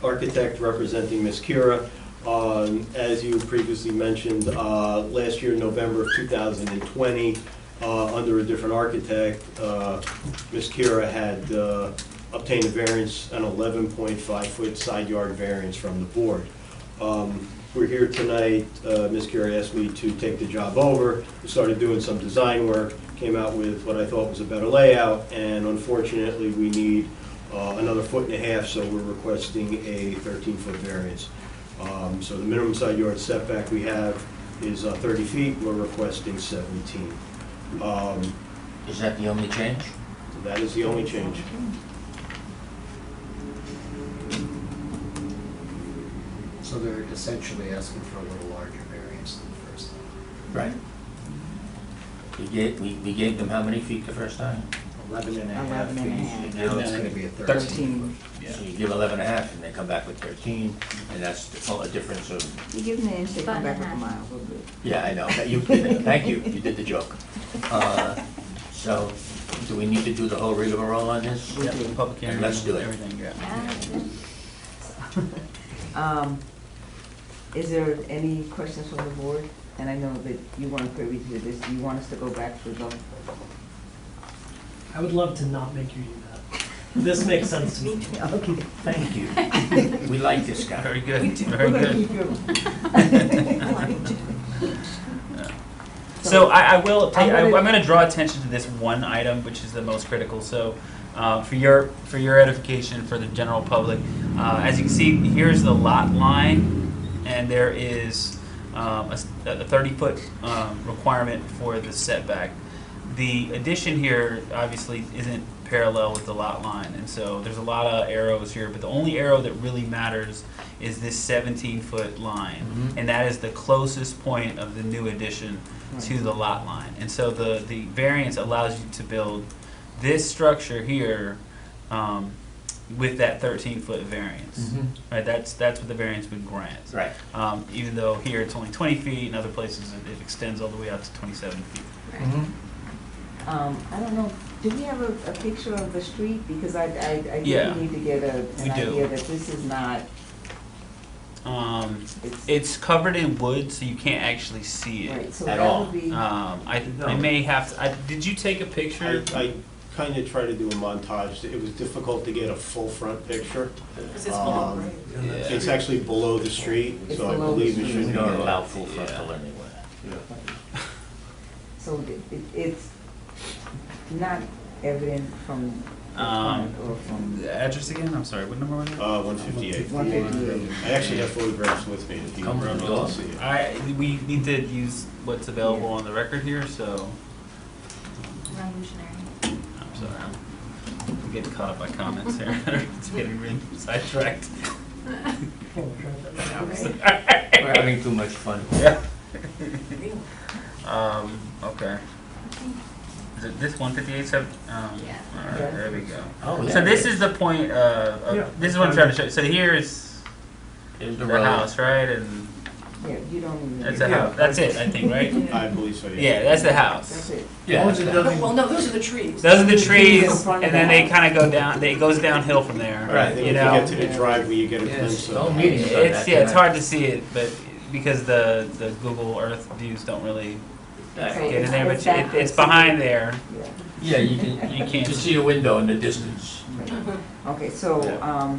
architect representing Ms. Kera. As you previously mentioned, last year, November of 2020, under a different architect, Ms. Kera had obtained a variance, an 11.5-foot side yard variance from the board. We're here tonight, Ms. Kera asked me to take the job over. We started doing some design work, came out with what I thought was a better layout, and unfortunately, we need another 1.5 feet, so we're requesting a 13-foot variance. So the minimum side yard setback we have is 30 feet, we're requesting 17. Is that the only change? That is the only change. So they're essentially asking for a little larger variance than the first time. Right. We gave them how many feet the first time? 11 and a half 11 and a feet, half. and now it's gonna be a 13. So you give 11 and a half, and they come back with 13, and that's a difference of, You give them an inch, they come back with a mile. We're good. yeah, I know. Thank you, you did the joke. So, do we need to do the whole rigmarole on this? Yeah, public hearing. Let's do it. Everything, yeah. Is there any questions from the board? And I know that you weren't privy to this. Do you want us to go back to the? I would love to not make you do that. This makes sense to me. Okay. Thank you. We like this guy. Very good, very We're gonna good. keep you. So I will tell you, I'm gonna- I'm going to draw attention to this one item, which is the most critical. So for your edification, for the general public, as you can see, here's the lot line, and there is a 30-foot requirement for the setback. The addition here obviously isn't parallel with the lot line, and so there's a lot of arrows here, but the only arrow that really matters is this 17-foot line, and that is the closest point of the new addition to the lot line. And so the variance allows you to build this structure here with that 13-foot variance. Right, that's what the variance would grant. Right. Even though here it's only 20 feet, in other places it extends all the way out to 27 feet. I don't know, do we have a picture of the street? Because I think Yeah, we need to get an we do. idea that this is not It's covered in wood, so you can't actually see it. Right, so At that all. would be, I may have to, did you take a picture? I kind of tried to do a montage. It was difficult to get a full front picture. Um, It's actually below the street, It's so I below the believe it street. should We be. don't allow full frontal anyway. so it's not evident from the front or from The address again? I'm sorry, what number was it? 158. 158. I actually have photographs with me if you Come want on, to go. see it. We need to use what's available on the record here, so, Revolutionary. I'm sorry. I'm getting caught up by comments here. It's getting really sidetracked. I'm sorry. We're having too much fun. Yeah. Okay. Is it this 158? Yeah. All right, there we go. Oh, yeah. So this is the point this is what I'm trying to show. So here's Here's the road. house, right? And Yeah, you don't even. that's a house. That's it, I think, right? I believe so, Yeah, that's the house. That's it. Yeah. As long as it doesn't- Well, no, those are the trees. Those are the in trees, front of and then the they house. kind of go down. It goes downhill from there. Right, I think You if you know, get to the driveway, you get a glimpse no of meeting. it's it's hard to see it, but because the Google Earth views don't really get in there, but it's behind there. Yeah. Yeah, you can, You can't see a window in the distance. Okay, so, Yeah.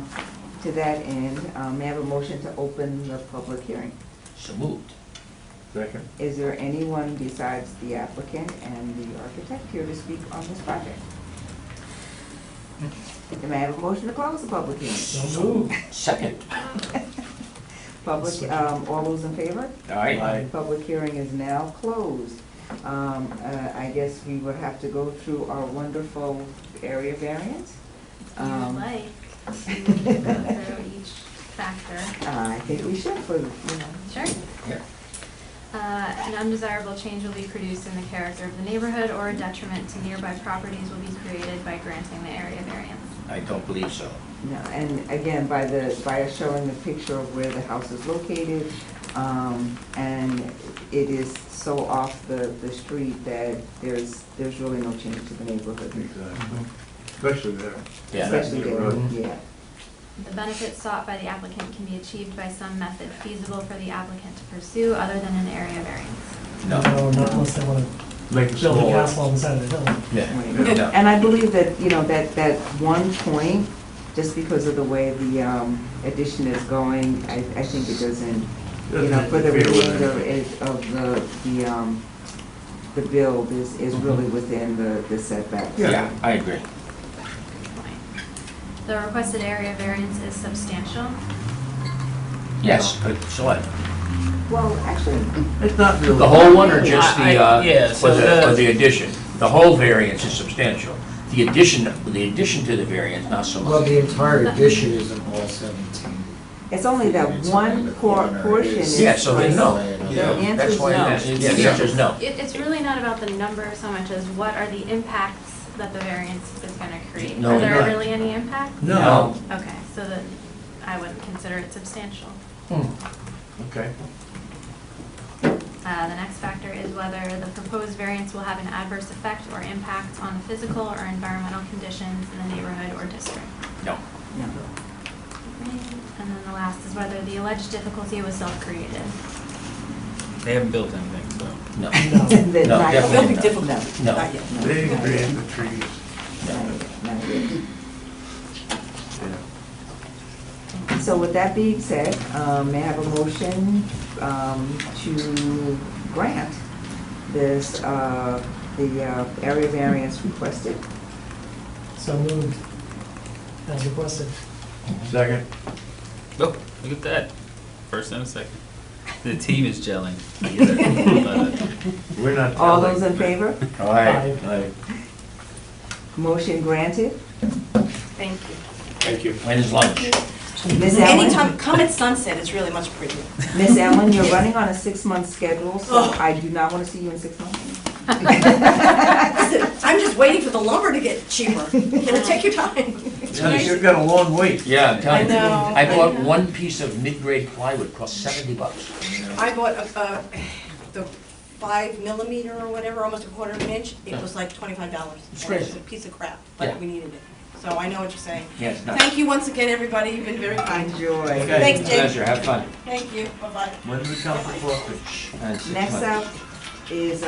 to that end, may I have a motion to open the public hearing? So moved. Second. Is there anyone besides the applicant and the architect here to speak on this project? May I have a motion to close the public hearing? So moved. Second. Public, all those in favor? Aye. Public hearing is now closed. I guess we would have to go through our wonderful area variance. If you would like to go through each factor. I think we should for, the, you know. Sure. Yeah. An undesirable change will be produced in the character of the neighborhood, or a detriment to nearby properties will be created by granting the area variance. I don't believe so. No, and again, by us showing the picture of where the house is located, and it is so off the street that there's really no change to the neighborhood. Exactly. Especially there. Yeah. Especially That's the there, road. yeah. The benefits sought by the applicant can be achieved by some method feasible for the applicant to pursue other than an area variance. No. No, not unless they want to Make it build a smaller. castle on the side of the hill. Yeah. No. And I believe that, you know, that one point, just because of the way the addition is going, I think it doesn't, you know, for the remainder of the build is really within the setback. Yeah, I agree. The requested area variance is substantial. Yes, but so what? Well, actually, It's not really. The whole one or just yeah, so for the addition? The whole variance is substantial. The addition to the variance, not so Well, much. the entire addition isn't all 17. it's only that one portion is. Yeah, so then no. The answer That's is why, no. yeah, the answer is no. It's really not about the number so much as what are the impacts that the variance is going to create. No, Are there none. really any impacts? No. Okay, so then I wouldn't consider it substantial. Okay. The next factor is whether the proposed variance will have an adverse effect or impact on the physical or environmental conditions in the neighborhood or district. No. No. And then the last is whether the alleged difficulty was self-created. They haven't built anything, so. No. The- No, not yet. definitely It'll be difficult. No. Not yet. No. They didn't create the trees. Not yet. Yeah. So with that being said, may I have a motion to grant this, the area variance requested? So moved, as requested. Second. Oh, look at that. First and a second. The team is gelling. I get it. Love it. We're not. All telling. those in favor? Aye. Aye. Motion granted. Thank you. Thank you. When's lunch? Ms. Ellen? Anytime, come at sunset, it's really much prettier. Ms. Ellen, you're running on a 6-month schedule, so Oh. I do not want to see you in 6 months. I'm just waiting for the lumber to get cheaper. It'll take your time. You've got a long wait. Yeah, I'm telling you. I know. I bought one piece of mid-grade plywood, cost $70. I bought the 5mm or whatever, almost a quarter of an inch. It was like $25. It's And crazy. a piece of crap, Yeah. but we needed it. so I know what you're saying. Yes, not. Thank you once again, everybody, you've been very kind. Enjoy. Okay, Thanks, Jake. pleasure, have fun. Thank you, bye-bye. When do we come for? And 6 Next months. up is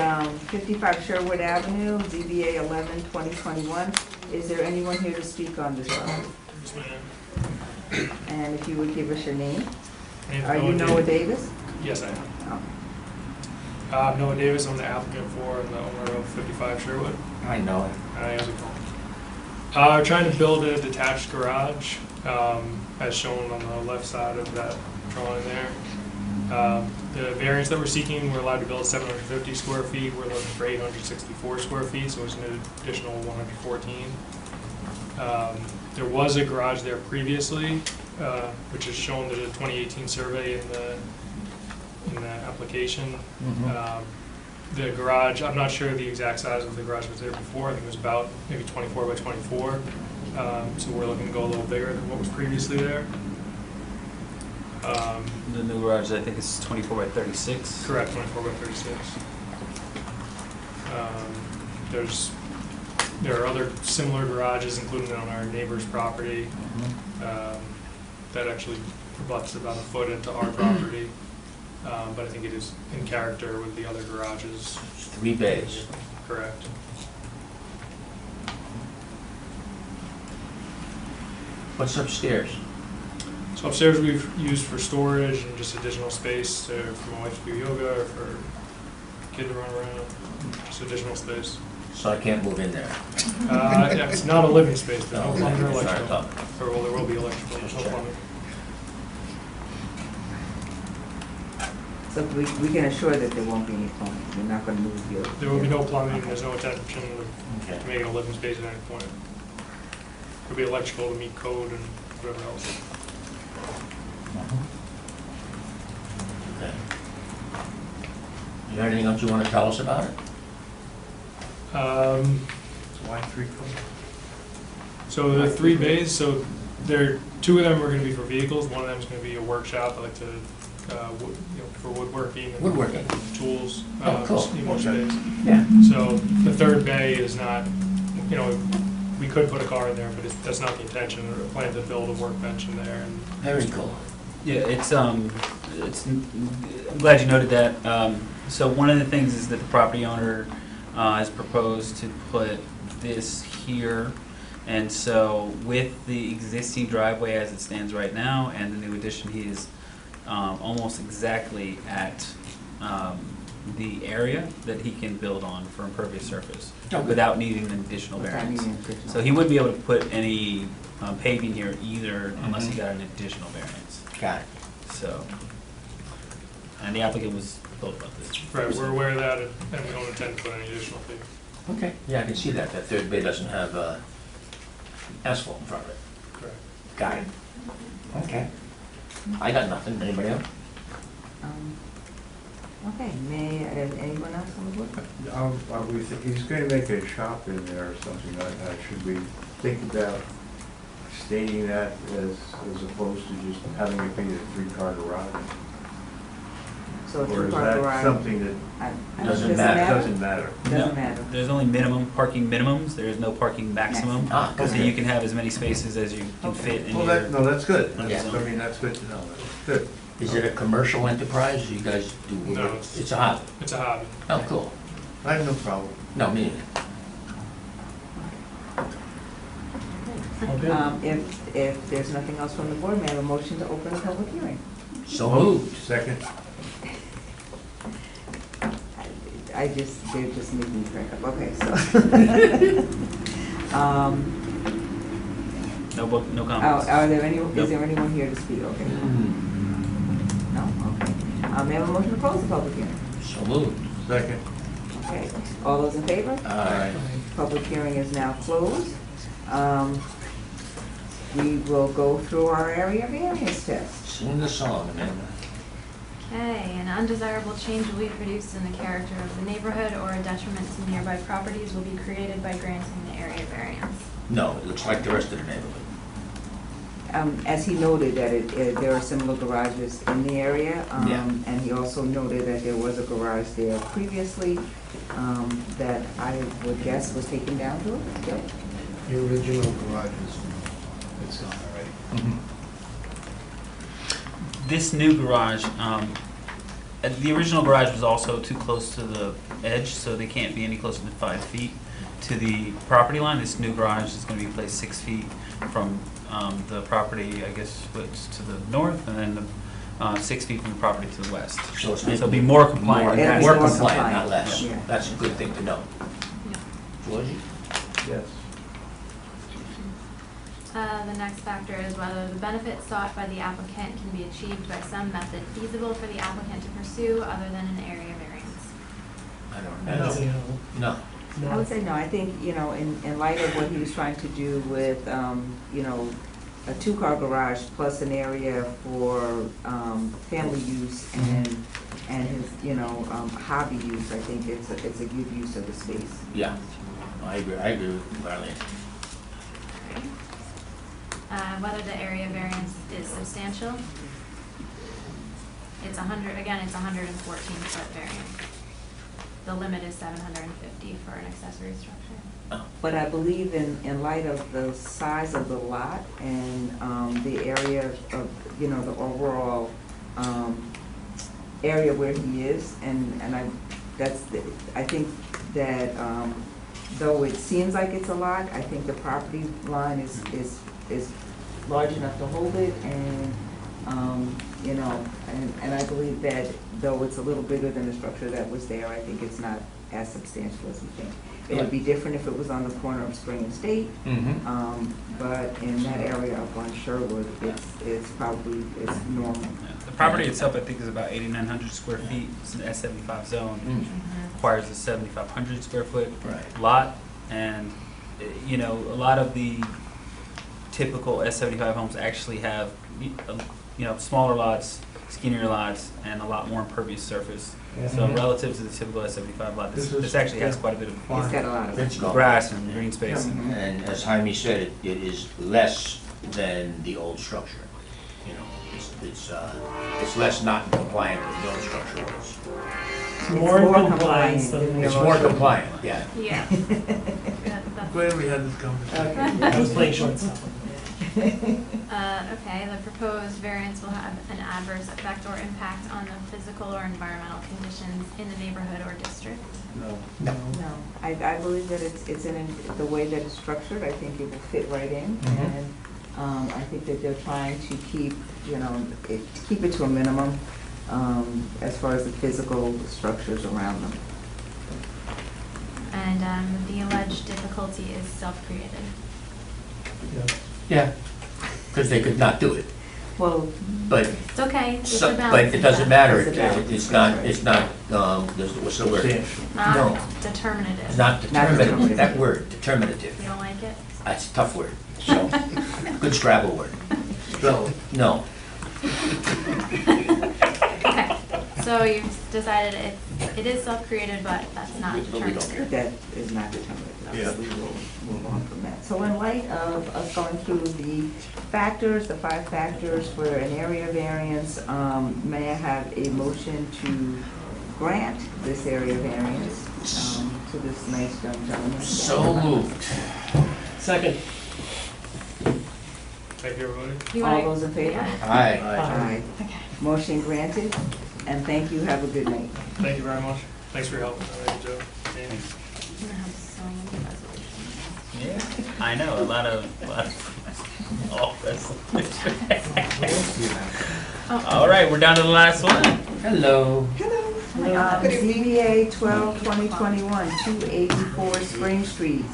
55 Sherwood Avenue, ZBA 11-2021. Is there anyone here to speak on this one? And if you would give us your name? Are you Noah Davis? Yes, I am. Oh. Noah Davis, I'm the applicant for and the owner of 55 Sherwood. I know it. Hi, how's it going? We're trying to build a detached garage, as shown on the left side of that drawing there. The variance that we're seeking, we're allowed to build 750 square feet. We're looking for 864 square feet, so it's an additional 114. There was a garage there previously, which is shown in the 2018 survey in the application. The garage, I'm not sure the exact size of the garage was there before. I think it was about maybe 24 by 24. So we're looking to go a little bigger than what was previously there. The new garage, I think, is 24 by 36. Correct, 24 by 36. There are other similar garages, including on our neighbor's property, that actually butts about a foot into our property. But I think it is in character with the other garages. 3 bays. Correct. What's upstairs? So upstairs we've used for storage and just additional space for my wife to do yoga or for kid to run around. Just additional space. So I can't move in there. Yeah, it's not a living space. There's no Oh, plumbing or sorry, electrical. I Or well, there will be electrical, Just no check. plumbing. So we can assure that there won't be any plumbing. You're not going to move your... There will be no plumbing. There's no intention Okay. to make it a living space at any point. There'll be electrical to meet code and whatever else. Okay. You got anything else you want to tell us about it? Why 3 foot? So the 3 bays, so there, 2 of them are going to be for vehicles. One of them is going to be a workshop. I like to, for woodworking and Woodworking. tools. Oh, cool. Just need more space. Yeah. So the 3rd bay is not, we could put a car in there, but that's not the intention. I plan to build a workbench in there. And Very cool. Yeah, I'm glad you noted that. So one of the things is that the property owner has proposed to put this here. And so with the existing driveway as it stands right now and the new addition, he is almost exactly at the area that he can build on for impervious surface without needing an additional variance. So he wouldn't be able to put any paving here either unless he got an additional variance. Got it. So, and the applicant was told about this. right, we're aware of that, and we don't intend to put any additional fee. Okay. Yeah, I can see that. That 3rd bay doesn't have asphalt in front of it. Correct. Got it. Okay. I got nothing. Anybody else? Okay, anyone else on the board? He's going to make a shop in there or something like that. Should we think about stating that as opposed to just having it be a 3-car garage? So a Or is 2-car that garage? something that Doesn't matter. doesn't matter? Doesn't matter. There's only parking minimums, there is no parking maximum. Ah, So okay. you can have as many spaces as you can fit in Well, your. that's good. Yeah. That's good to know. Good. Is it a commercial enterprise? You guys do? No, It's a hobby. It's a hobby. Oh, cool. I have no problem. No, me neither. All good. If there's nothing else from the board, may I have a motion to open the public hearing? So moved. Second? They're just making me crack up. Okay, so. No comments. Is there anyone here to speak? Okay. No? Okay. May I have a motion to close the public hearing? So moved. Second. Okay. All those in favor? Aye. Public hearing is now closed. We will go through our area variance test. Sing the song, Amanda. Okay, an undesirable change will be produced in the character of the neighborhood or a detriment to nearby properties will be created by granting the area variance. No, it looks like the rest of the neighborhood. As he noted that there are similar garages in the area, Yeah. and he also noted that there was a garage there previously that I would guess was taken down to it. Yep. The original garage it's gone already. This new garage, the original garage was also too close to the edge, so they can't be any closer than 5 feet to the property line. This new garage is going to be placed 6 feet from the property, I guess, what's to the north, and then 6 feet from the property to the west. So it's So it'll be more compliant. It'll be More more compliant, compliant. not less. Yeah. That's a good thing to know. Georgie? Yes. The next factor is whether the benefit sought by the applicant can be achieved by some method feasible for the applicant to pursue other than an area variance. I don't I would say know. no. I would say no. I think, in light of what he was trying to do with, a two-car garage plus an area for family use and his, hobby use, I think it's a good use of the space. Yeah, I agree with Marlene. Whether the area variance is substantial. It's 114 foot variance. The limit is 750 for an accessory structure. But I believe in light of the size of the lot and the area of, the overall area where he is, and I think that though it seems like it's a lot, I think the property line is large enough to hold it, and and I believe that though it's a little bigger than the structure that was there, I think it's not as substantial as we think. It would be different if it was on the corner of Spring and State, but in that area up on Sherwood, it's normal. The property itself, I think, is about 8,900 square feet. It's an S75 zone. Requires a 7,500 square foot lot, and a lot of the typical S75 homes actually have smaller lots, skinnier lots, and a lot more impervious surface. So relative to the typical S75 lot, this actually has quite a bit of It's got a lot of grass and green space. And as Jaime said, it is less than the old structure. It's less not compliant than the old structure was. It's more in compliance than It's more compliant, yeah. Yeah. Glad we had this conversation. I was playing shortstop. Okay, the proposed variance will have an adverse effect or impact on the physical or environmental conditions in the neighborhood or district. No. No, I believe that it's in the way that it's structured. I think it will fit right in, and I think that they're trying to keep it to a minimum as far as the physical structures around them. And the alleged difficulty is self-created. Yeah, because they could not do it. Well, But, It's okay, it's so- a balance. but it doesn't matter. It's a balance. It's not, what's the word? Not No. determinative. It's not determinative, determinative. that word, determinative. You don't like it? That's a tough word, so, good Scrabble word. No, Okay, so you've decided it is self-created, but that's not But we don't determinative. that is not determinative. Yeah. We will move on from that. So in light of us going through the factors, the 5 factors for an area variance, may I have a motion to grant this area variance to this nice young gentleman? so moved. Second. Thank you, everybody. You All wanna- those in favor? Yeah. Aye. Aye. Motion granted, and thank you. Have a good night. Thank you very much. Thanks for your help. Thank you, Joe. Amy. I'm gonna have so many resolutions. Yeah, I know, a lot of all All right, we're down to the last one. Hello. ZBA 12-2021, 284 Spring Street.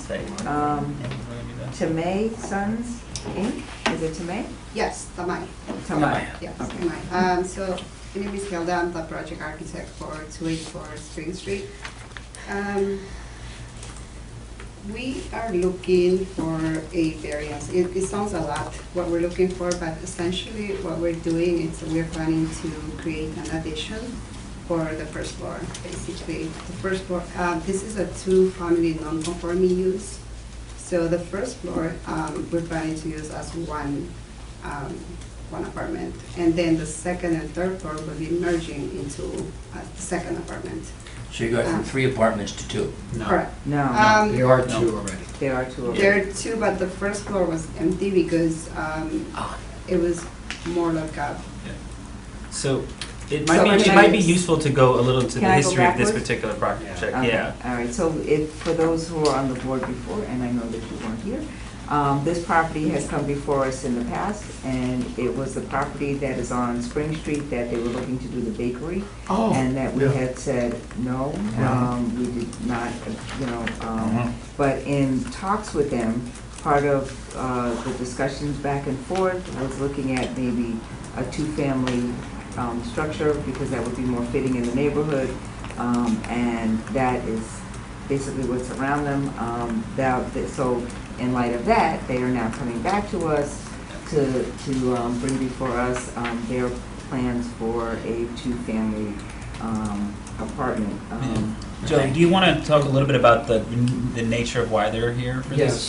Tamay Sons, Inc.? Is it Tamay? Yes, Tamay. Tamay. Yes, Okay. Tamay. So, my name is Hilda, I'm the project architect for 284 Spring Street. We are looking for a variance. It sounds a lot what we're looking for, but essentially what we're doing is we're planning to create an addition for the first floor, basically. The first floor, this is a 2-family non-conforming use. So the first floor, we're planning to use as one apartment. And then the second and third floor will be merging into a second apartment. So you go from 3 apartments to 2. No. Correct. No, There are No. 2 already. there are 2 of them. There are 2, but the first floor was empty because Ah. it was more like a, So it So might be it's- useful to go a little into the Can I go history of this backwards? particular project, Okay, yeah. all right, so for those who were on the board before, and I know that you weren't here, this property has come before us in the past, and it was the property that is on Spring Street that they were looking to do the bakery, Oh, and that we yeah. had said no, we did not, but in talks with them, part of the discussions back and forth was looking at maybe a 2-family structure, because that would be more fitting in the neighborhood, and that is basically what's around them. So in light of that, they are now coming back to us to bring before us their plans for a 2-family apartment. Joe, do you want to talk a little bit about the nature of why they're here for Yeah, this?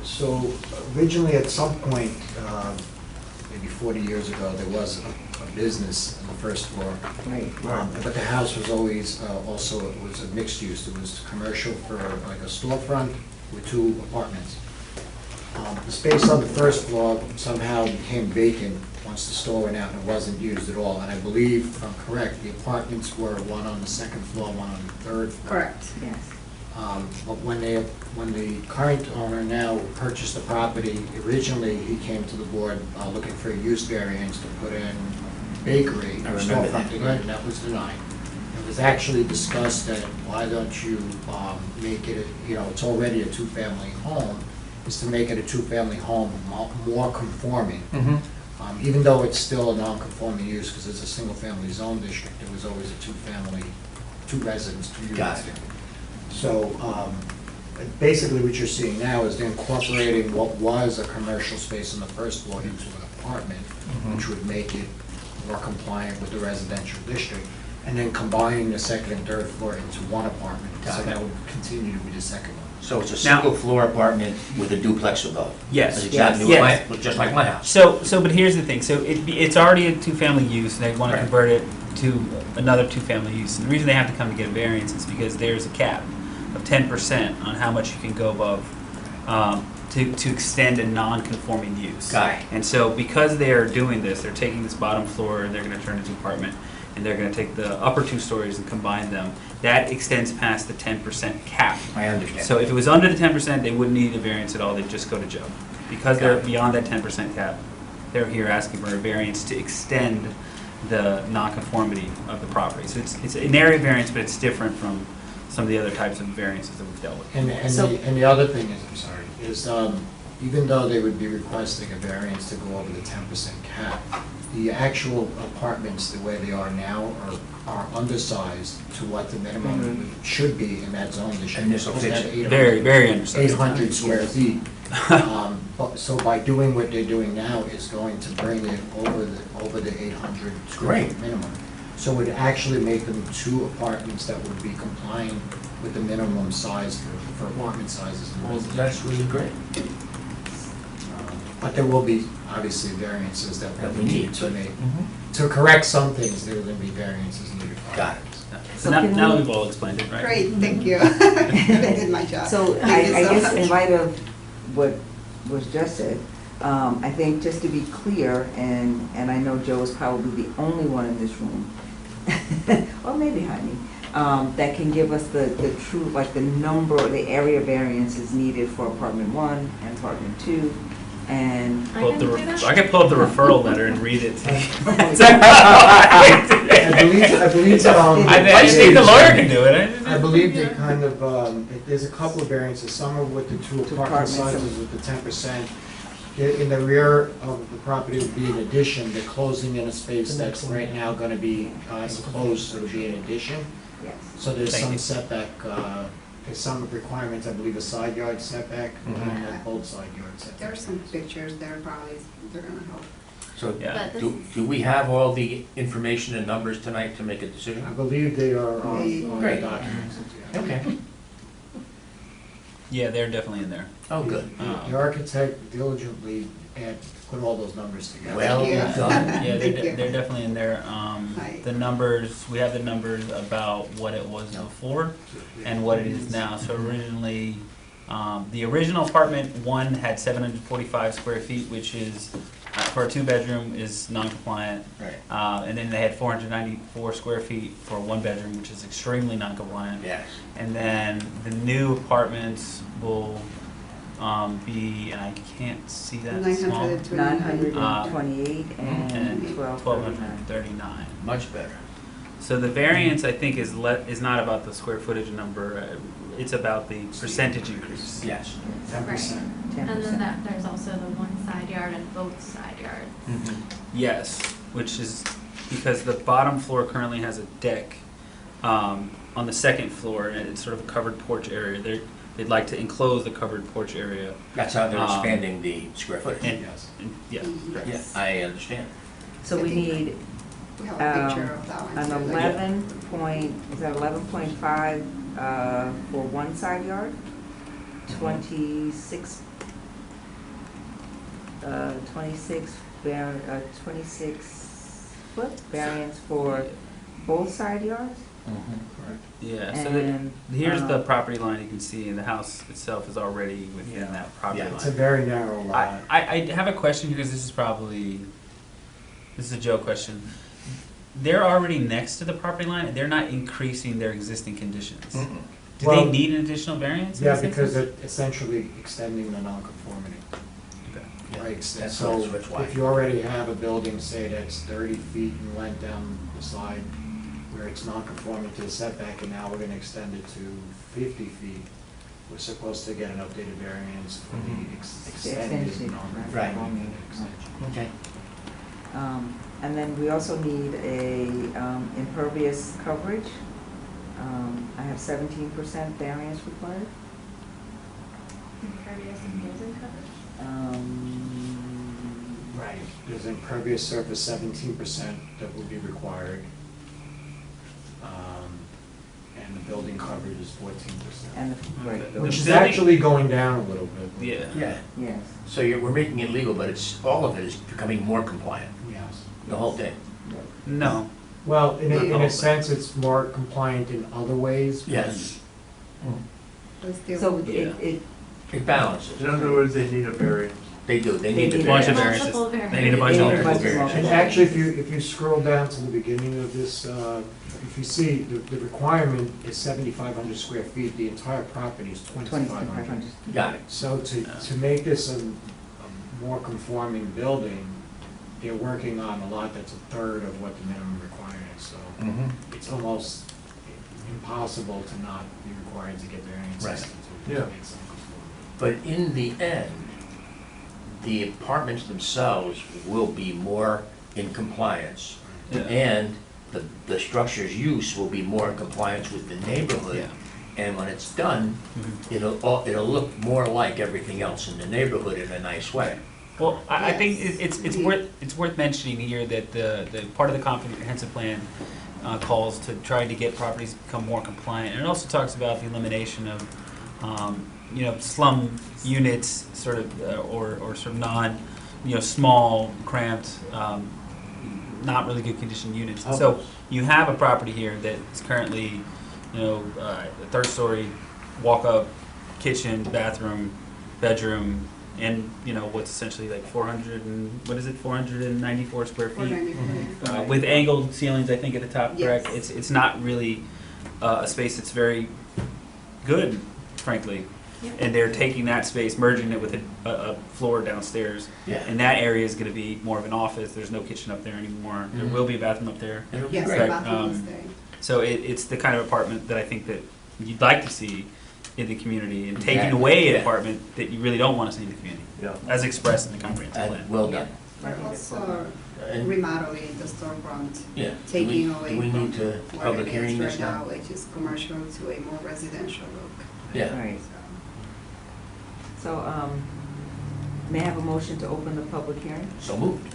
so originally at some point, maybe 40 years ago, there was a business on the first floor. Right. But the house was always, also, it was a mixed use. It was commercial for like a storefront with 2 apartments. The space on the first floor somehow became vacant once the store went out and it wasn't used at all. And I believe, if I'm correct, the apartments were one on the second floor, one on the third floor. correct. Yes. But when the current owner now purchased the property, originally he came to the board looking for a use variance to put in bakery I or remember storefront that. again, and that was denied. It was actually discussed that why don't you make it, it's already a 2-family home, is to make it a 2-family home more conforming. Even though it's still a non-conforming use because it's a single-family zone district, it was always a 2-family, 2 residents, 2 units. Got it. So basically what you're seeing now is they're incorporating what was a commercial space on the first floor into an apartment, which would make it more compliant with the residential district, and then combining the second and third floor into one apartment. Got So it. that would continue to be the second one. So it's a Now- single-floor apartment with a duplex above? Yes. That's exactly Yes. what just like my house. So, but here's the thing, so it's already a 2-family use, and they want to Right. convert it to another 2-family use. And the reason they have to come to get a variance is because there's a cap of 10% on how much you can go above to extend a non-conforming use. Got it. And so because they are doing this, they're taking this bottom floor and they're going to turn it into an apartment, and they're going to take the upper 2 stories and combine them. That extends past the 10% cap. I understand. So if it was under the 10%, they wouldn't need a variance at all, they'd just go to Joe. Because they're beyond that 10% cap, they're here asking for a variance to extend the nonconformity of the property. So it's an area variance, but it's different from some of the other types of variances that we've dealt with. And the other thing is, I'm sorry, is even though they would be requesting a variance to go over the 10% cap, the actual apartments, the way they are now, are undersized to what the minimum should be in that zone district. And this will Supposed to fix have it. 800 Very undersized. 800 square feet. So by doing what they're doing now is going to bring it over the 800 square Great. feet minimum. So it would actually make them 2 apartments that would be compliant with the minimum size for apartment sizes. in the Well, residential. that's really great. But there will be obviously variances that That we we need need. to make. To correct some things, there will be variances needed. Got it. So So now, can now we- we've all explained it, right? Great, thank you. I did my job. So Thank you I so guess in much. light of what was just said, I think just to be clear, and I know Joe is probably the only one in this room, or maybe Jaime, that can give us the true, like the number, or the area variances needed for apartment 1 and apartment 2, and Pull up the I can do re- that. I could pull up the referral letter and read it. I believe, I just think the lawyer can do it. I believe they kind of, there's a couple of variances, some are with the 2 apartment apartments, sizes with the 10%. In the rear of the property would be an addition, they're closing in a space The next that's one. right now gonna be enclosed, so it'll be an addition. yes. So there's Thank some you. setback, there's some requirements, I believe a side yard setback, and then both side yard There are setbacks. some pictures there, probably, they're gonna help. So Yeah. But do we have all the information and numbers tonight to make a I decision? believe they are on the Great. documents. yeah. Okay. Yeah, they're definitely in there. Oh, good. The architect diligently add, put all those numbers together. Well you. done. Yeah, Thank you. they're definitely in there. Right. The numbers, we have the numbers about what it was before and what it is now. So originally, the original apartment one had 745 square feet, which is, for a two-bedroom, is non-compliant. Right. And then they had 494 square feet for a one-bedroom, which is extremely non-compliant. Yes. And then the new apartments will be, and I can't see that small, 928 and and 1239. 1239. Much better. So the variance, I think, is not about the square footage number, it's about the percentage increase. Yes. 10%. And then there's also the one side yard and both side yards. Yes, which is because the bottom floor currently has a deck on the second floor, and it's sort of a covered porch area. They'd like to enclose the covered porch area. That's how they're expanding the square footage. Yes. Yeah, correct. Yeah, I understand. So we need We have a picture of that one. an too. 11 point, is that 11.5 for one side yard? 26, 26 foot variance for both side yards? Yeah, so And, here's the property line you can see, and the house itself is already within that property Yeah, line. It's a very narrow lot. I have a question because this is a Joe question. They're already next to the property line, and they're not increasing their existing conditions. Do they Well, need an additional variance? in Yeah, this because instance? they're essentially extending the nonconformity. Okay. Yeah, Right, that's so why. if you already have a building, say that's 30 feet in length down the side, where it's non-conforming to the setback, and now we're gonna extend it to 50 feet, we're supposed to get an updated variance for the extended Extension, non-conforming right. extension. Okay. And then we also need a impervious coverage. I have 17% variance required. Impervious and building coverage? Right. There's impervious surface 17% that will be required. And the building coverage is 14%. And, right, Which is building- actually going down a little bit. Yeah. Yeah. yes. So we're making it legal, but all of it is becoming more compliant, Yes. the whole thing. No. Well, in Not the a whole sense, it's more compliant in other ways. but- Yes. But still- So Yeah. It balances. In other words, they need a variance. They do, they need They a need A bunch of variance. variances. Multiple variances. They need a bunch of They need a bunch variances. of And actually, if you scroll down to the beginning of this, if you see, the requirement is 7,500 square feet, the entire property is 2,500. 2,500. Got it. So to make this a more conforming building, they're working on a lot that's a third of what the minimum requirement is, so it's almost impossible to not be required to get variances Right. to Yeah. make some conforming. But in the end, the apartments themselves will be more in compliance. Yeah. And the structure's use will be more in compliance with the neighborhood. And when it's done, it'll look more like everything else in the neighborhood in a nice way. Well, I think it's worth mentioning here that the part of the comprehensive plan calls to try to get properties to become more compliant. And it also talks about the elimination of, slum units, sort of, or sort of small, cramped, not really good condition units. So you have a property here that is currently, a third-story walk-up kitchen, bathroom, bedroom, and what's essentially like 494 square feet. 494. With angled ceilings, I think, at the top, correct? Yes. It's not really a space that's very good, frankly. Yep. And they're taking that space, merging it with a floor downstairs. Yeah. And that area is gonna be more of an office. There's no kitchen up there anymore. There will be a bathroom up there. It'll be Yes, great. the bathroom is Um, there. So it's the kind of apartment that I think that you'd like to see in the community, and taking Exactly. away an Yeah. apartment that you really don't wanna see in the community, Yeah. as expressed in the comprehensive plan. Well done. We're also And- remodeling the storefront, Yeah. taking Do away we from need to where public it hearing is this right now? now, which is commercial, to a more residential look. Yeah. Right. So, may I have a motion to open the public hearing? So moved.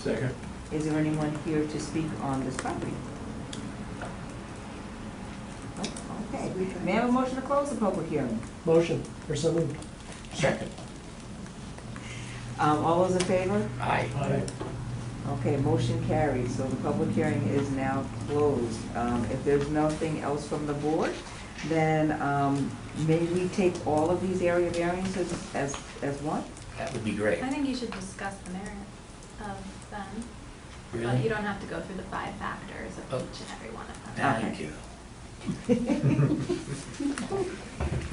Second. Is there anyone here to speak on this property? Oh, okay. May I have a motion to close the public hearing? Motion, or so moved. Second. All those in favor? Aye. Okay, motion carries, so the public hearing is now closed. If there's nothing else from the board, then may we take all of these area variances as one? That would be great. I think you should discuss the merit of them. But you Really? don't have to go through the 5 factors of Oh. each and every one of them. Thank you.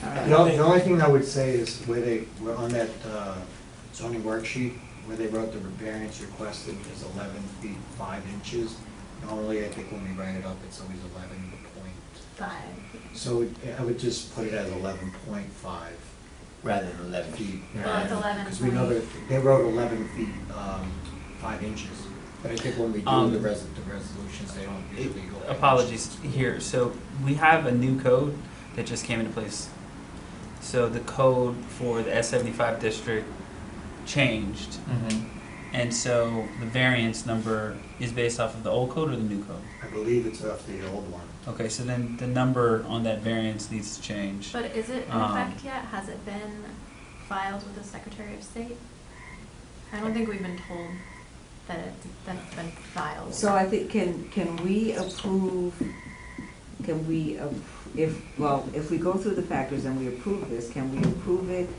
All right. The only thing I would say is where they, were on that zoning worksheet, where they wrote the variance requested is 11 feet 5 inches. Normally, I think when we write it up, it's always 11 point. 5. So I would just put it as 11.5 Rather than 11 feet. feet. Well, it's 11 Because we know that they wrote 11 feet 5 inches. But I think when we do the resolutions, they don't usually go. by Apologies inches. here. So we have a new code that just came into place. So the code for the S75 district changed. And so the variance number is based off of the old code or the new code? I believe it's off the old one. Okay, so then the number on that variance needs to change. But is it in effect yet? Has it been filed with the Secretary of State? I don't think we've been told that it's been filed. So I think, can we approve, if we go through the factors and we approve this, can we approve it?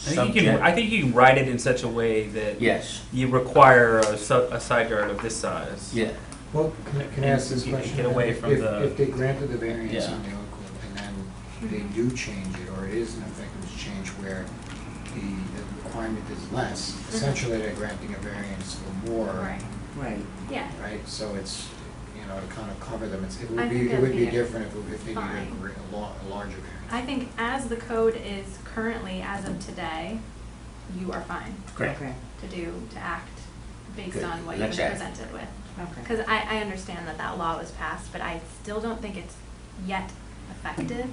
I think you can write it in such a way that Yes. you require a side yard of this size. Yeah. Well, can I ask this You can question? get away from If- the- If they granted the variance Yeah. on the old code and then they do change it, or it is an effective change where the requirement is less, essentially they're granting a variance for more, Right. Right. Yeah. right? So it's, to kind of cover them, it I would think be, it that'd would be be different if they fine. needed a larger variance. I think as the code is currently, as of today, you are fine Correct. Okay, to act based Good. on what you've Let's been act. presented with. okay. Because I understand that law was passed, but I still don't think it's yet effective.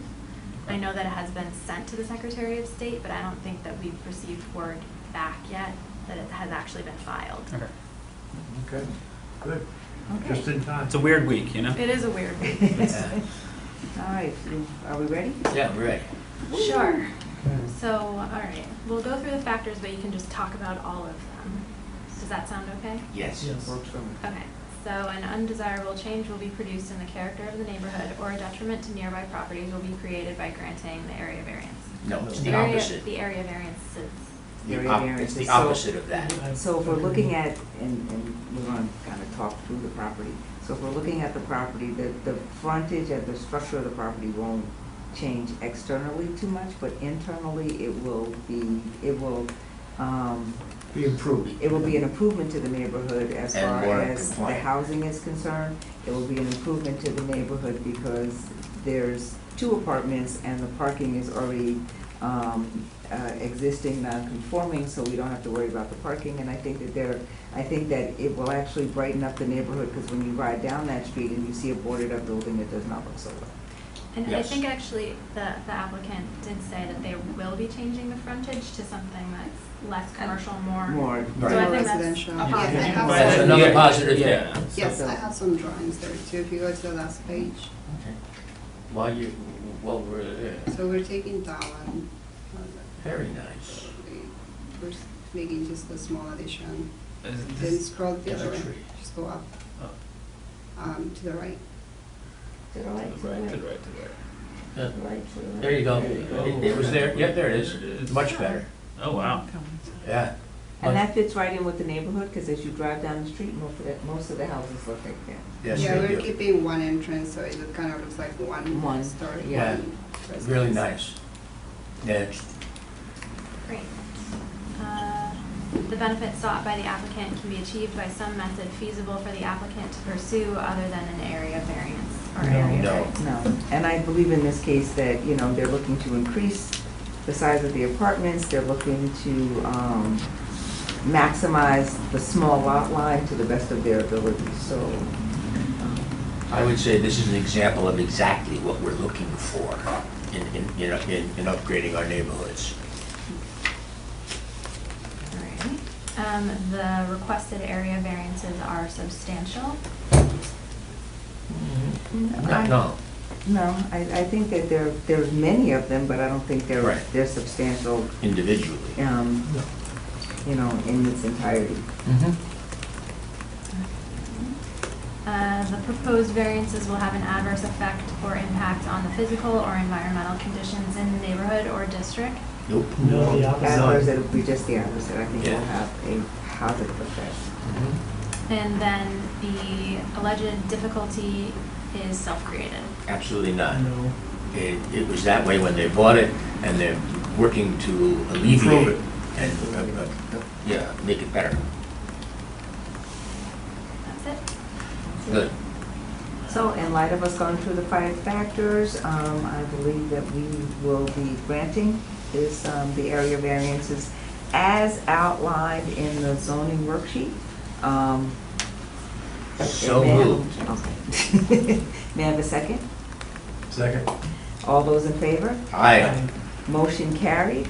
I know that it has been sent to the Secretary of State, but I don't think that we've received word back yet that it has actually been filed. Okay. Okay, good. Okay. Just in time. It's a weird week, you know? It is a weird week. Yeah. All right, are we ready? Yeah, we're ready. Sure. So, all right, we'll go through the factors, but you can just talk about all of them. Does that sound okay? Yes. Works for me. Okay, so an undesirable change will be produced in the character of the neighborhood, or a detriment to nearby properties will be created by granting the area variance. No, it's the area- opposite. The area variance is, It's the So- opposite of that. So if we're looking at, and we're gonna kind of talk through the property, so if we're looking at the property, the frontage and the structure of the property won't change externally too much, but internally it will be an improvement to the neighborhood as And far more as the compliant. housing is concerned. It will be an improvement to the neighborhood because there's 2 apartments and the parking is already existing non-conforming, so we don't have to worry about the parking. And I think that it will actually brighten up the neighborhood, because when you ride down that street and you see a boarded up building, it does not look so well. and I Yes. think actually the applicant did say that they will be changing the frontage to something that's less commercial, more. More. So I think that's Residential. a Yes, I positive. have That's some- another positive thing. Yeah. Yes, I have some drawings there too, if you go to the last page. While we're there, So we're taking that one. very nice. We're making just a small addition. Is Then this- scroll the other way, Tree. just go up, to the right. To the right, to the right. To the right. Yeah. Right, to the right. There you go. There you go. It was there, yeah, there it is. There it is. Much better. Oh, wow. Yeah. And that fits right in with the neighborhood, because as you drive down the street, most of the houses look like that. Yes, Yeah, they we're do. keeping one entrance, so it kind of looks like one One, story. yeah. one Really residence. nice. Yeah. Great. The benefit sought by the applicant can be achieved by some method feasible for the applicant to pursue other than an area variance or area No. variance. No, and I believe in this case that, they're looking to increase the size of the apartments, they're looking to maximize the small lot line to the best of their ability, so. I would say this is an example of exactly what we're looking for in upgrading our neighborhoods. All right. The requested area variances are substantial. No, No, I think that there's many of them, but I don't think Right. they're substantial. individually. you know, in its entirety. The proposed variances will have an adverse effect or impact on the physical or environmental conditions in the neighborhood or district. Nope. No, the opposite. Adverse, it'll be just the opposite. I think Yeah. it'll have a positive effect. And then the alleged difficulty is self-created. Absolutely not. No. It was that way when they bought it, and they're working to alleviate Improve it. and, yeah, make it better. That's it. Good. So in light of us going through the 5 factors, I believe that we will be granting this, the area variances as outlined in the zoning worksheet. So May I have- moved. Okay. May I have a second? Second. All those in favor? Aye. Motion carried.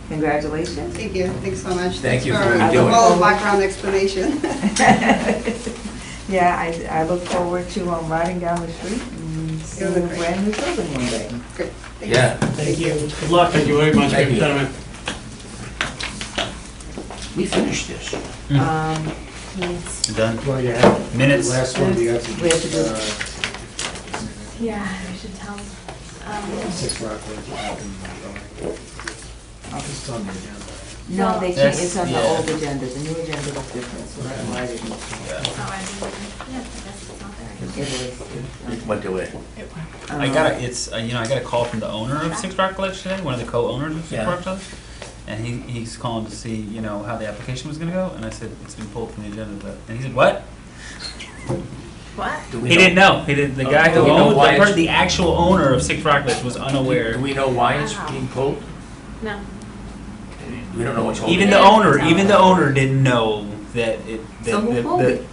Congratulations. Thank you, thanks so much. Thank you for Thanks what you're the doing. whole background explanation. Yeah, I look forward to riding down the street and seeing a brand new building one day. Great, thank you. Yeah. Thank you. Good luck. Thank you very much, Thank you. gentlemen. We finished this. Done? Well, yeah. Minutes? Last one, we have to We have to do- Yeah, we should tell. 6 Rockledge Ave. It's on the agenda. No, they changed, That's- it's on the yeah. old agenda, the new agenda was different, so that's why I didn't. Oh, I didn't, yeah, I guess it's not there. It It went away. I got I got a call from the owner of 6 Rockledge today, one of the co-owners of 6 Yeah. Rockledge. And he's calling to see, how the application was gonna go, and I said, it's been pulled from the agenda, and he said, what? What? Do we He didn't know, the guy Do who we know owned, why it's- the actual owner of 6 Rockledge was Do unaware. we know why it's being pulled? No. We don't know what's holding Even it. the owner didn't know that So who pulled it?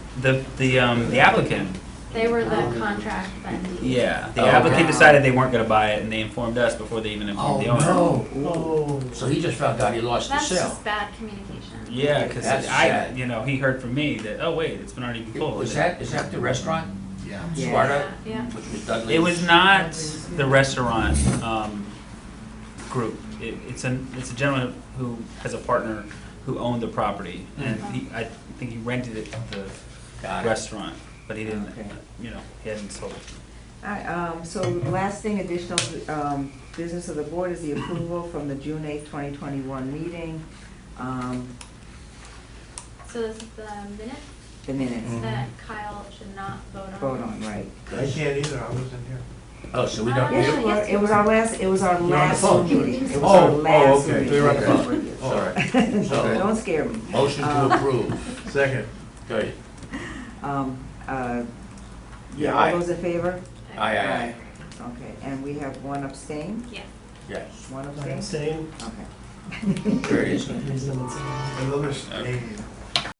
the applicant. They were the contract vendee. Yeah, the Oh, applicant okay. decided they weren't gonna buy it, and they informed us before they even informed the owner. Oh. So he just found out he lost the That's sale. just bad communication. Yeah, because That's sad. he heard from me that, oh wait, it's been already been pulled. Is that the restaurant? Yeah. Yeah. Sparta? Yeah. Which was Dudley's? It was not the restaurant group. It's a gentleman who has a partner who owned the property, and I think he rented it to the Got it. restaurant, but he didn't, Okay. he hadn't sold it. All right, so last thing, additional business of the board is the approval from the June 8th, 2021 meeting, So this is the minute the minutes. that Kyle should not vote on. Vote on, right. I can't either, I wasn't here. Oh, so we don't, Yeah, Yes, sure. you were. It was our last, on the last phone, meeting. It was Oh, our oh, last okay. meeting. So you're on the That's phone. what it is. all right. So, Don't scare me. motion to approve. Second. Good. Yeah, aye. all those in favor? Aye, aye, Okay, and we have one abstain? Yeah. yes. One I abstain? abstain. Okay. There it is. Reason it's- Another stain.